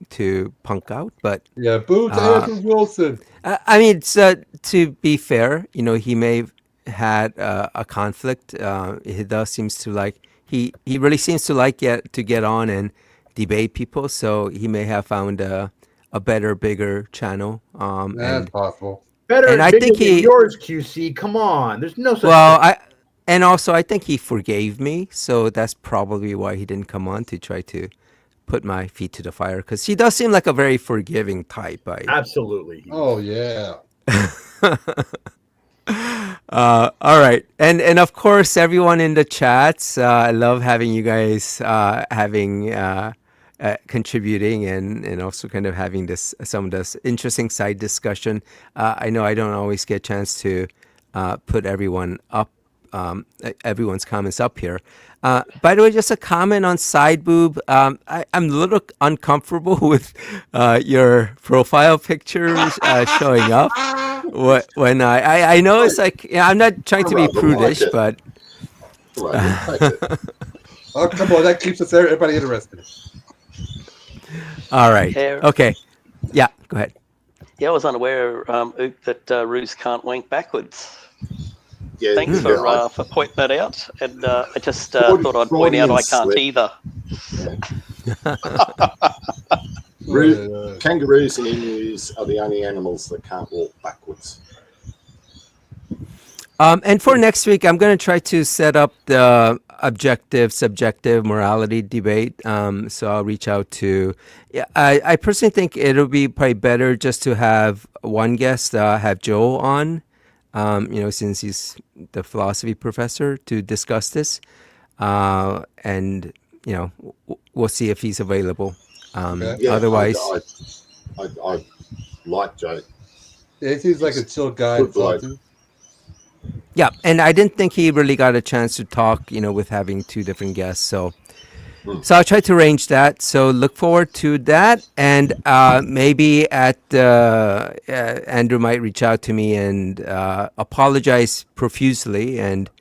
to punk out. But boo to Andrew Wilson. I mean, to be fair, he may have had a conflict. He does seems to like he really seems to like to get on and debate people. So he may have found a better, bigger channel. That's possible. Better, and I think yours, QC. Come on, there's no such. Well, And also, I think he forgave me, so that's probably why he didn't come on to try to put my feet to the fire, because he does seem like a very forgiving type. Absolutely. Oh yeah. All right, and of course, everyone in the chats. I love having you guys contributing and also kind of having some of this interesting side discussion. I know I don't always get a chance to put everyone up. Everyone's comments up here. By the way, just a comment on side boob. I'm a little uncomfortable with your profile pictures showing up. When I know it's like, I'm not trying to be prudish, but oh, come on, that keeps us everybody interested. All right. Yeah. Okay. Yeah. Go ahead. Yeah, I was unaware, Ook, that Roos can't wank backwards. Yeah, Thanks for pointing that out. And I just thought I'd point out I can't either. Kangaroos and emus are the only animals that can't walk backwards. And for next week, I'm going to try to set up the objective-subjective morality debate. So I'll reach out to. Yeah, I personally think it'll be probably better just to have one guest, have Joe on. Since he's the philosophy professor, to discuss this, and we'll see if he's available. Yeah, otherwise, I like Joe. Yeah, he seems like a chill guy to talk to. Yeah, and I didn't think he really got a chance to talk, with having two different guests. So I'll try to arrange that. So look forward to that. And maybe Andrew might reach out to me and apologize profusely and,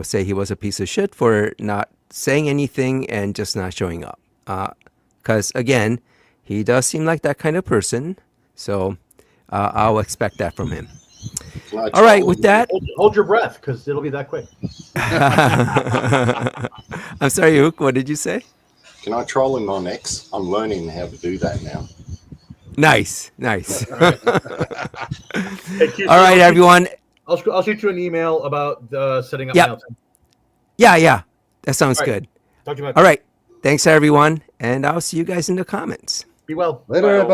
say he was a piece of shit for not saying anything and just not showing up. Because, again, he does seem like that kind of person. So I'll expect that from him. All right, with that. Hold your breath, because it'll be that quick. I'm sorry, Ook, what did you say? Can I troll him on X? I'm learning how to do that now. Nice. Hey, All right, everyone. I'll shoot you an email about setting up. Yep. Yeah. That sounds good. Talk to you about. All right. Thanks, everyone. And I'll see you guys in the comments. Be well. Later, everybody.